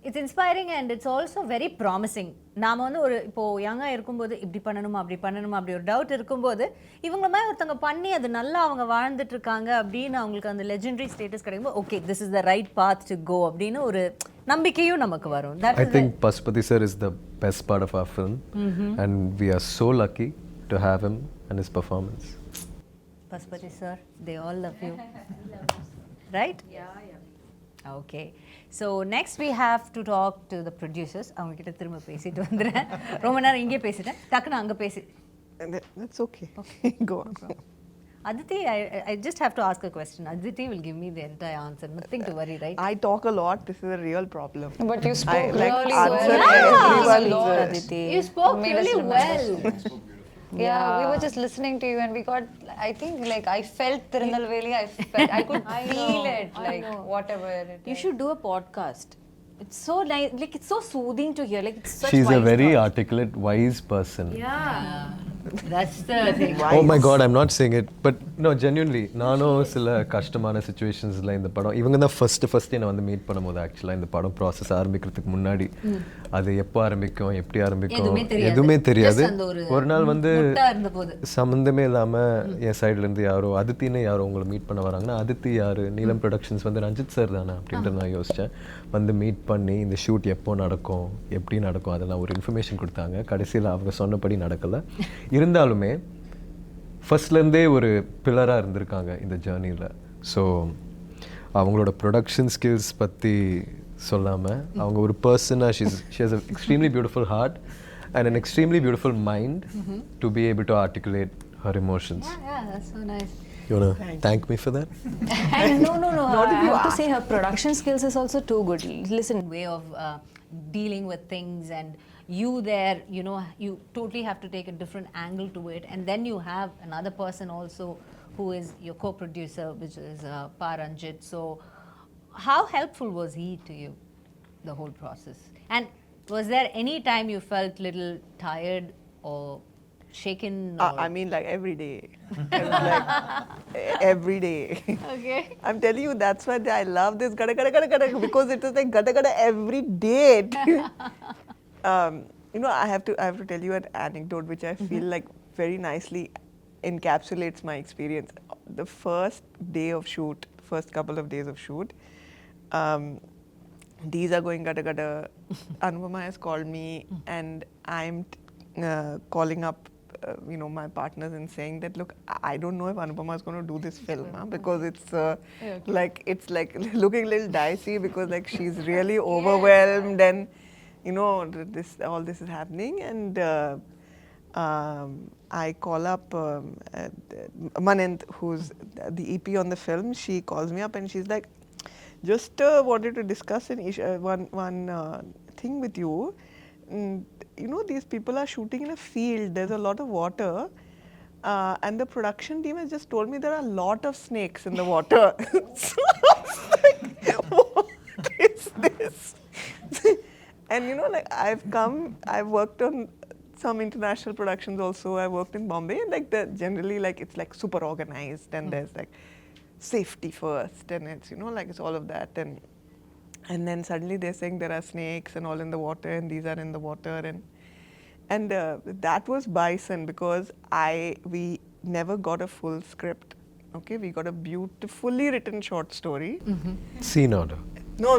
it's inspiring and it's also very promising. நாம் வந்து ஒரு இப்போது யங்காக இருக்கும்போது இப்படி பண்ணணுமா அப்படி ஒரு டவுட் இருக்கும்போது இவங்க மாதிரி ஒருத்தவங்க பண்ணி அது நல்லா அவங்க வாழ்ந்துட்டு இருக்காங்க அப்படின்னு அவங்களுக்கு அந்த லெஜெண்டரி ஸ்டேட்டஸ் கிடைக்கும்போது okay this is the right path to go அப்படின்னு ஒரு நம்பிக்கையும் நமக்கு வரும். I think Pashupati sir is the best part of our film, and we are so lucky to have him and his performance. Pashupati sir, they all love you. Right? Okay. So next we have to talk to the producers. அவங்க கிட்ட திரும்ப பேசிட்டு வந்துறேன். ரொம்ப நேரம் இங்கே பேசிட்டேன். டக்குன்னு அங்க பேசி. That's okay. Go on. Aditi, I just have to ask a question. Aditi will give me the entire answer. Nothing to worry, right? I talk a lot. This is a real problem. But you spoke like really answer well. everyone's, Aditi. You spoke Made us really remember. well. Yeah, we were just listening to you and we got, I think like I felt Tirunelveli, I could feel it, like whatever it is. You should do a podcast. It's so nice, like it's so soothing to hear, like it's such She's a wise very thoughts. articulate, wise person. Yeah. That's the thing. Oh my god, I'm not saying it, but no, genuinely நானும் சில கஷ்டமான சிச்சுவேஷன்ஸ்ல இந்த படம் இவங்க தான் first என்ன வந்து meet பண்ணும்போது ஆக்சுவலாக இந்த படம் ப்ராசஸ் ஆரம்பிக்கிறதுக்கு முன்னாடி அது எப்போ ஆரம்பிக்கும் எப்படி ஆரம்பிக்கும் எதுவுமே தெரியாது. ஒரு நாள் வந்து சம்மந்தமே இல்லாமல் என் சைட்லேருந்து யாரோ அதித்தின்னு யாரோ உங்களை மீட் பண்ண வராங்கன்னா அதித்தி யார் நீலம் ப்ரொடக்ஷன்ஸ் வந்து ரஞ்சித் சார் தானே அப்படின்ட்டு நான் யோசித்தேன். வந்து மீட் பண்ணி இந்த ஷூட் எப்போ நடக்கும் எப்படி நடக்கும் அதெல்லாம் ஒரு இன்ஃபர்மேஷன் கொடுத்தாங்க. கடைசியில் அவங்க சொன்னபடி நடக்கலை. இருந்தாலுமே ஃபர்ஸ்ட்லேருந்தே ஒரு பில்லராக இருந்திருக்காங்க இந்த ஜேர்னியில். ஸோ அவங்களோட ப்ரொடக்ஷன் ஸ்கில்ஸ் பற்றி சொல்லாமல் அவங்க ஒரு பர்சனாக she has a extremely beautiful heart and an extremely beautiful mind to be able to articulate her emotions. Yeah, that's so nice. You want to thank me for that? And no. I have to say her production skills is also too good. Listen, Way of dealing with things and you there, you know, you totally have to take a different angle to it, and then you have another person also who is your co-producer, which is Paranjit. So how helpful was he to you, the whole process? And was there any time you felt little tired or shaken? Or I mean, like every day. Like every day. Okay. I'm telling you, that's why I love this gada gada gada gada because it was like gada gada every day. You know, I have to tell you an anecdote which I feel like very nicely encapsulates my experience. The first day of shoot, first couple of days of shoot, these are going gada gada. Anupama has called me and I'm calling up you know, my partners and saying that look, I don't know if Anupama is going to do this film because it's it's like looking a little dicey because like she's really overwhelmed and you know all this is happening and I call up Manent, who's the EP on the film. She calls me up and she's like, just wanted to discuss one thing with you. You know, these people are shooting in a field, there's a lot of water and the production team has just told me there are a lot of snakes in the water. So I was like, what is this? And you know, like I've worked on some international productions also. I worked in Bombay and like generally like it's like super organized and there's like safety first and it's, you know, like it's all of that and then suddenly they're saying there are snakes and all in the water and these are in the water and that was Bison because we never got a full script. Okay, we got a beautifully written short story. Scene order. No.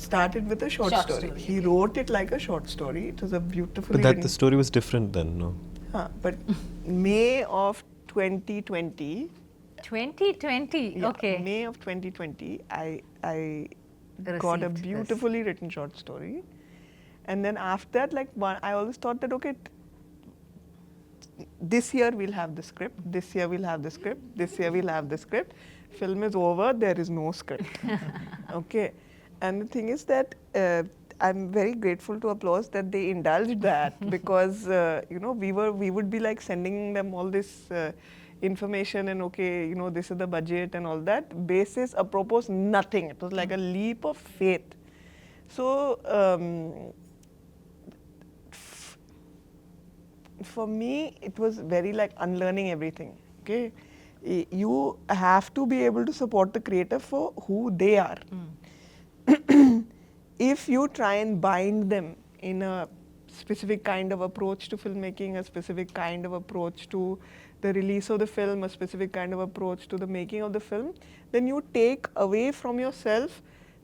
Started with a short story. He wrote it like a short story. It was a beautifully But that written. the story was different then, no? But May of 2020. 2020. Yeah, Okay. May of 2020, I got a Received beautifully written short story, and then after that, like I always thought that okay, this year we'll have the script. This year we'll have the script. This year we'll have the script. Film is over. There is no script. Okay, and the thing is that I'm very grateful to Applause that they indulged that because you know we would be like sending them all this. Information and okay, you know, this is the budget and all that. Basis, apropos, nothing. It was like a leap of faith. So, for me, it was very like unlearning everything. Okay, you have to be able to support the creator for who they are. if you try and bind them in a specific kind of approach to filmmaking, a specific kind of approach to the release of the film, a specific kind of approach to the making of the film, then you take away from yourself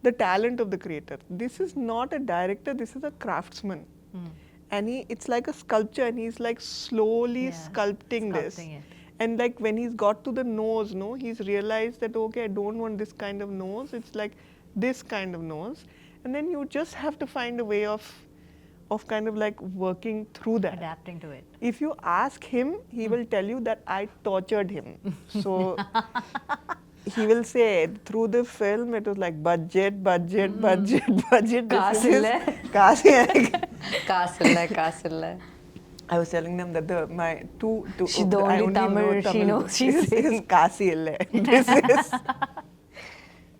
the talent of the creator. This is not a director, this is a craftsman. And it's like a sculpture, and he's like slowly sculpting this. it. And like when he's got to the nose, no, he's realized that, okay, I don't want this kind of nose, it's like this kind of nose. And then you just have to find a way of kind of like working through that. Adapting to it. If you ask him, he will tell you that I tortured him. So he will say through the film it was like budget. காசு இல்ல. காசில்ல. I was telling them that my two She's the I only Tamil she knows. She's is Kasi ille. This is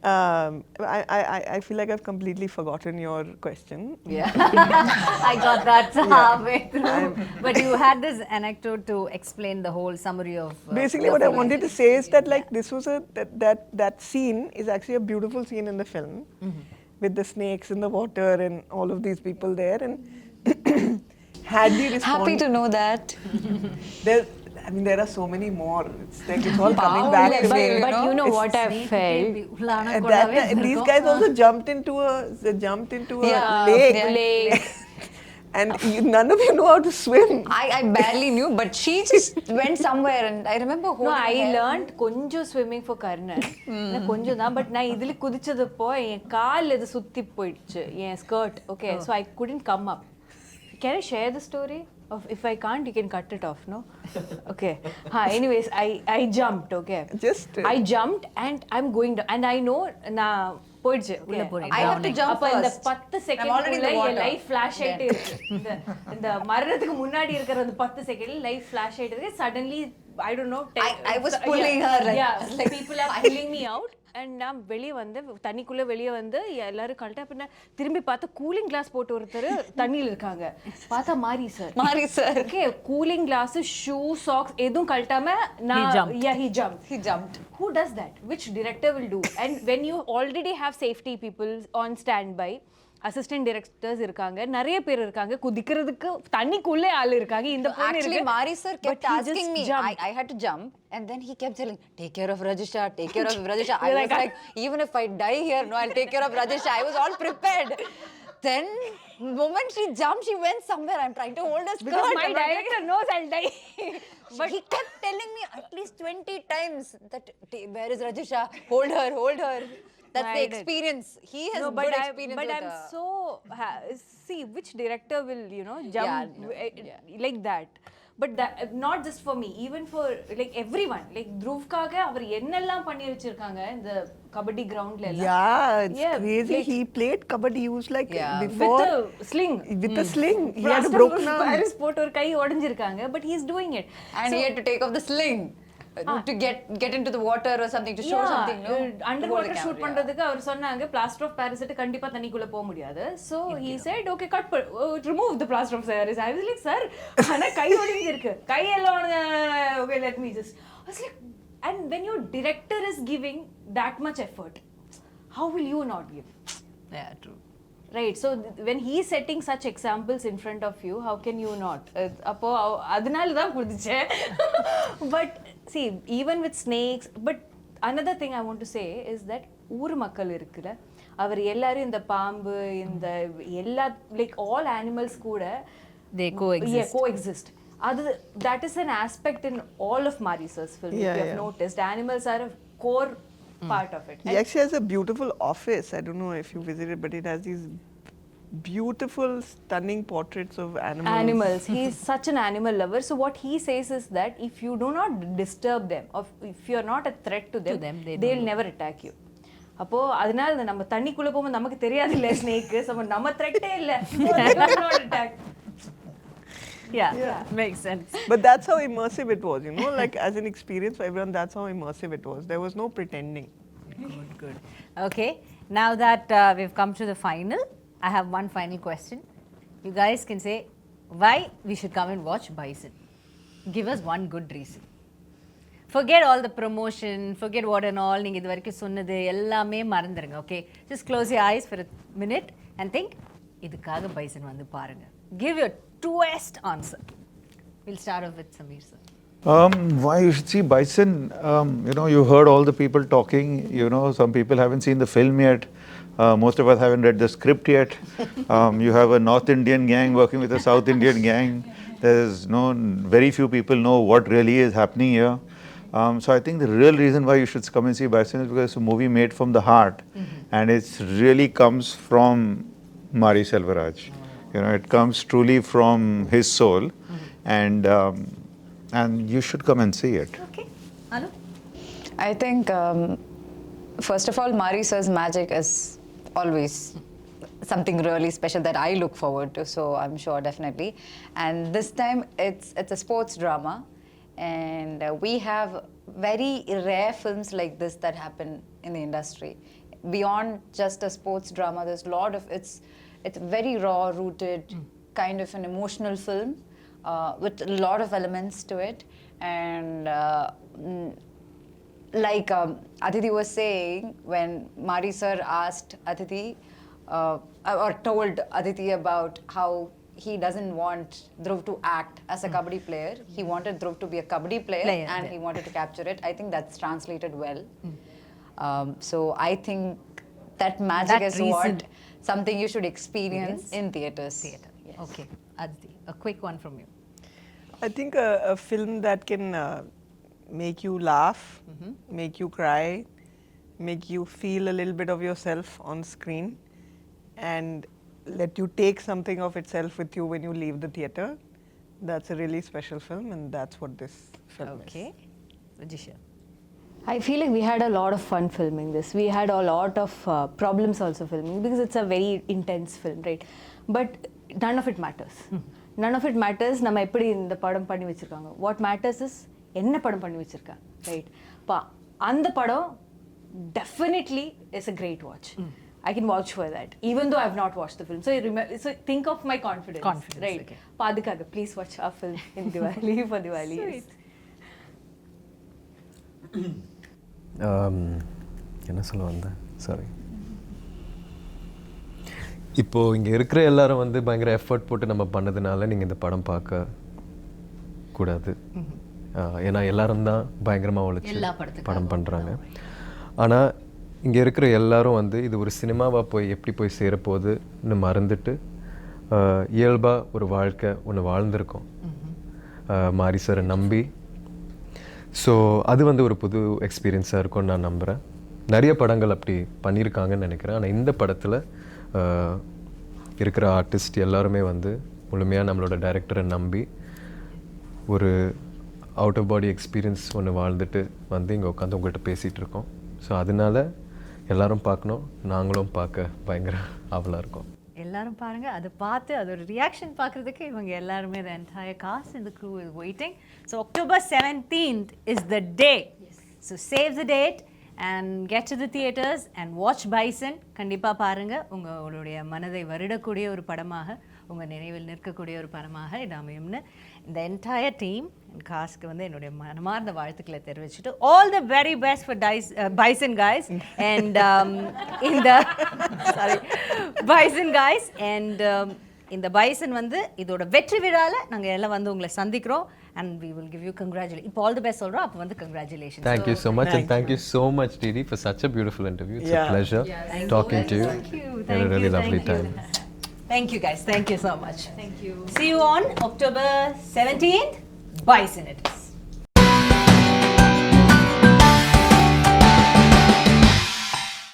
I feel like I've completely forgotten your question. I got that halfway through. But you had this anecdote to explain the whole summary of. Basically, what I wanted to say is that like this was that scene is actually a beautiful scene in the film, with the snakes in the water and all of these people there. And had we responded, Happy to know that. There are so many more. It's like it's all coming back to me. But you know It's what I felt? These guys also jumped into a lake. Lake. And none of you know how to swim. I barely knew, but she just went somewhere, and I remember No, holding I her. learned கொஞ்சம் swimming for Karnan. கொஞ்சம் தான், but நான் இதுல குதிச்சதப்போ என் கால் இது சுத்தி போயிடுச்சு, என் skirt. Okay, so I couldn't come up. Can I share the story? If I can't, you can cut it off, no? Okay. Anyways, I jumped, okay. I jumped and I'm going down. And I know, நான் போயிடுச்சு. I have to jump அப்ப இந்த first. 10 second என் life flash ஆயிட்டே இருக்கு. இந்த மரணத்துக்கு முன்னாடி இருக்கிற அந்த 10 செகண்ட் லைஃப் ஃபிளாஷ் ஆயிட்டே இருக்கு. Suddenly I don't know. I was pulling her like. Yeah, people are pulling me out. And நான் வெளியே வந்து தண்ணிக்குள்ளே வெளியே வந்து எல்லாரும் கழட்டா பின்ன திரும்பி பார்த்தா கூலிங் கிளாஸ் போட்டு ஒருத்தர் தண்ணியில் இருக்காங்க. பார்த்தா மாரி sir okay, cooling glass, shoe, socks எதுவும் கழட்டாம he jumped. Who does that? Which director will do? And when you already have safety people on standby, assistant directors இருக்காங்க, நிறைய பேர் இருக்காங்க, குதிக்கிறதுக்கு தண்ணிக்குள்ளே ஆள் இருக்காங்க. இந்த பொண்ணு Actually, இருக்கு. Mari sir kept But he asking just me. jumped. I had to jump, and then he kept telling, "Take care of Rajisha, take care of Rajisha." I was like, even if I die here, no, I'll take care of Rajisha. I was all prepared. Then, the moment she jumped, she went somewhere. I'm trying to hold her skirt. Because my director knows I'll die. But he kept telling me at least 20 times that, where is Rajisha? Hold her, hold her. That's the experience. He has good experience but with I'm her. so see which director will jump like that. But that, not just for me, even for like everyone. Like Dhruv kaga அவர் என்னெல்லாம் பண்ணி வச்சிருக்காங்க இந்த கபடி கிரவுண்ட்ல எல்லாம். Yeah, it's crazy. Like, he played kabaddi. He was like before with a sling. With a sling. He had a Plaster broken of arm. Paris போட்டு ஒரு கை உடைஞ்சிருக்காங்க. But he is doing it. And he had to take off the sling to get into the water or something to show something, no? Under water shoot பண்றதுக்கு அவர் சொன்னாங்க plaster of Paris கண்டிப்பா தண்ணிக்குள்ள போக முடியாது. So he said, okay, remove the plaster of Paris. I was like, sir, ஆனா கை ஒடிஞ்சு இருக்கு, கை எல்லாம் okay, let me just. I was like, and when your director is giving that much effort, how will you not give? Yeah, true. Right, so when he is setting such examples in front of you, how can you not? அப்போ அதனால தான் குதிச்சேன். But see, even with snakes, but another thing I want to say is that ஊர் மக்கள் இருக்குல்ல, அவர் எல்லாரும் இந்த பாம்பு இந்த எல்லா like all animals கூட they coexist. Yeah, coexist. That is an aspect in all of Marisel's films. If you have noticed, animals are a core part of it. He actually has a beautiful office. I don't know if you visited, but it has these beautiful, stunning portraits of animals. He's such an animal lover. So what he says is that if you do not disturb them, or if you are not a threat to them, they'll never attack you. அப்போ அதனால நம்ம தண்ணிக்குள்ள போகும்போது நமக்கு தெரியாது இல்ல snake, நம்ம த்ரெட்டே இல்ல, not attack. Yeah, makes sense. But that's how immersive it was, like as an experience for everyone, that's how immersive it was. There was no pretending. Good. Okay, now that we've come to the final, I have one final question. You guys can say why we should come and watch Bison. Give us one good reason. Forget all the promotion, forget what and all, நீங்க இது வரைக்கும் சொன்னது எல்லாமே மறந்துருங்க, okay? Just close your eyes for a minute. and think இதுக்காக bison வந்து பாருங்க. Give your truest answer. We'll start off with Sameer sir. Why you should see Bison? You know, you heard all the people talking. You know, some people haven't seen the film yet. Most of us haven't read the script yet. You have a North Indian gang working with a South Indian gang. There's very few people know what really is happening here. So I think the real reason why you should come and see Bison is because it's a movie made from the heart, and it really comes from Mariselvaraj. You know, it comes truly from his soul, and you should come and see it. Okay. Anu? I think, first of all, Mari sir's magic is always something really special that I look forward to, so I'm sure definitely. And this time it's a sports drama, and we have very rare films like this that happen in the industry. Beyond just a sports drama, there's a lot of, it's very raw rooted, kind of an emotional film with a lot of elements to it. And like Aditi was saying, when Mari sir asked Aditi or told Aditi about how he doesn't want Dhruv to act as a kabaddi player, he wanted Dhruv to be a kabaddi player, and he wanted to capture it. I think that's translated well. So I think that magic is what something you should experience in theaters. Theater. Yes. Okay. Aditi, a quick one from you. I think a film that can make you laugh, make you cry, make you feel a little bit of yourself on screen, and let you take something of itself with you when you leave the theatre. That's a really special film, and that's what this film is. Okay. Rajisha. I feel like we had a lot of fun filming this. We had a lot of problems also filming because it's a very intense film, right? But none of it matters. None of it matters. நம்ம எப்படி இந்த படம் பண்ணி வச்சிருக்காங்க. What matters is என்ன படம் பண்ணி வச்சிருக்காங்க, right? அந்த படம் definitely is a great watch. I can vouch for that, even though I've not watched the film. So think of my confidence, right? Okay. Padikaga, please watch our film in Diwali for Diwali. Sweet. என்ன சொல்ல வந்தேன், sorry. இப்போது இங்கே இருக்கிற எல்லாரும் வந்து பயங்கர effort போட்டு நம்ம பண்ணதுனால நீங்கள் இந்த படம் பார்க்க கூடாது. ஏன்னா எல்லாரும் தான் பயங்கரமாக உழைச்சி படம் பண்ணுறாங்க. ஆனால் இங்கே இருக்கிற எல்லாரும் வந்து இது ஒரு சினிமாவாக போய் எப்படி போய் சேரப்போகுதுன்னு மறந்துட்டு இயல்பாக ஒரு வாழ்க்கை ஒன்று வாழ்ந்திருக்கோம் மாரி சாரை நம்பி. ஸோ அது வந்து ஒரு புது எக்ஸ்பீரியன்ஸாக இருக்கும்னு நான் நம்புகிறேன். நிறைய படங்கள் அப்படி பண்ணியிருக்காங்கன்னு நினைக்கிறேன். ஆனால் இந்த படத்தில் இருக்கிற ஆர்டிஸ்ட் எல்லாருமே வந்து முழுமையாக நம்மளோட டைரக்டரை நம்பி ஒரு அவுட் ஆஃப் பாடி எக்ஸ்பீரியன்ஸ் ஒன்று வாழ்ந்துட்டு வந்து இங்கே உட்காந்து உங்கள்கிட்ட பேசிகிட்டு இருக்கோம். ஸோ அதனால எல்லாரும் பார்க்கணும், நாங்களும் பார்க்க பயங்கர ஆவலாக இருக்கோம். எல்லாரும் பாருங்க, அதை பார்த்து அதோட ரியாக்ஷன் பார்க்குறதுக்கு இவங்க எல்லாருமே the entire cast and the crew is waiting. So October 17th is the day. So save the date and get to the theaters and watch Bison. கண்டிப்பாக பாருங்கள். உங்களுடைய மனதை வருடக்கூடிய ஒரு படமாக, உங்கள் நினைவில் நிற்கக்கூடிய ஒரு படமாக இது அமையும்னு இந்த என்டையர் டீம் அண்ட் காஸ்ட்க்கு வந்து என்னுடைய மனமார்ந்த வாழ்த்துக்களை தெரிவிச்சுட்டு all the very best for Bison guys and இந்த Bison guys and இந்த Bison வந்து இதோட வெற்றி விழாவில் நாங்கள் எல்லாம் வந்து உங்களை சந்திக்கிறோம் and we will give you congratulations. இப்போ all the best சொல்கிறோம், அப்போ வந்து congratulations. Thank you so much and thank you so much Didi for such a beautiful interview. It's a pleasure talking to you. Thank you. Had a really lovely time. Thank you guys. Thank you so much. Thank you. See you on October 17th. Bison it is.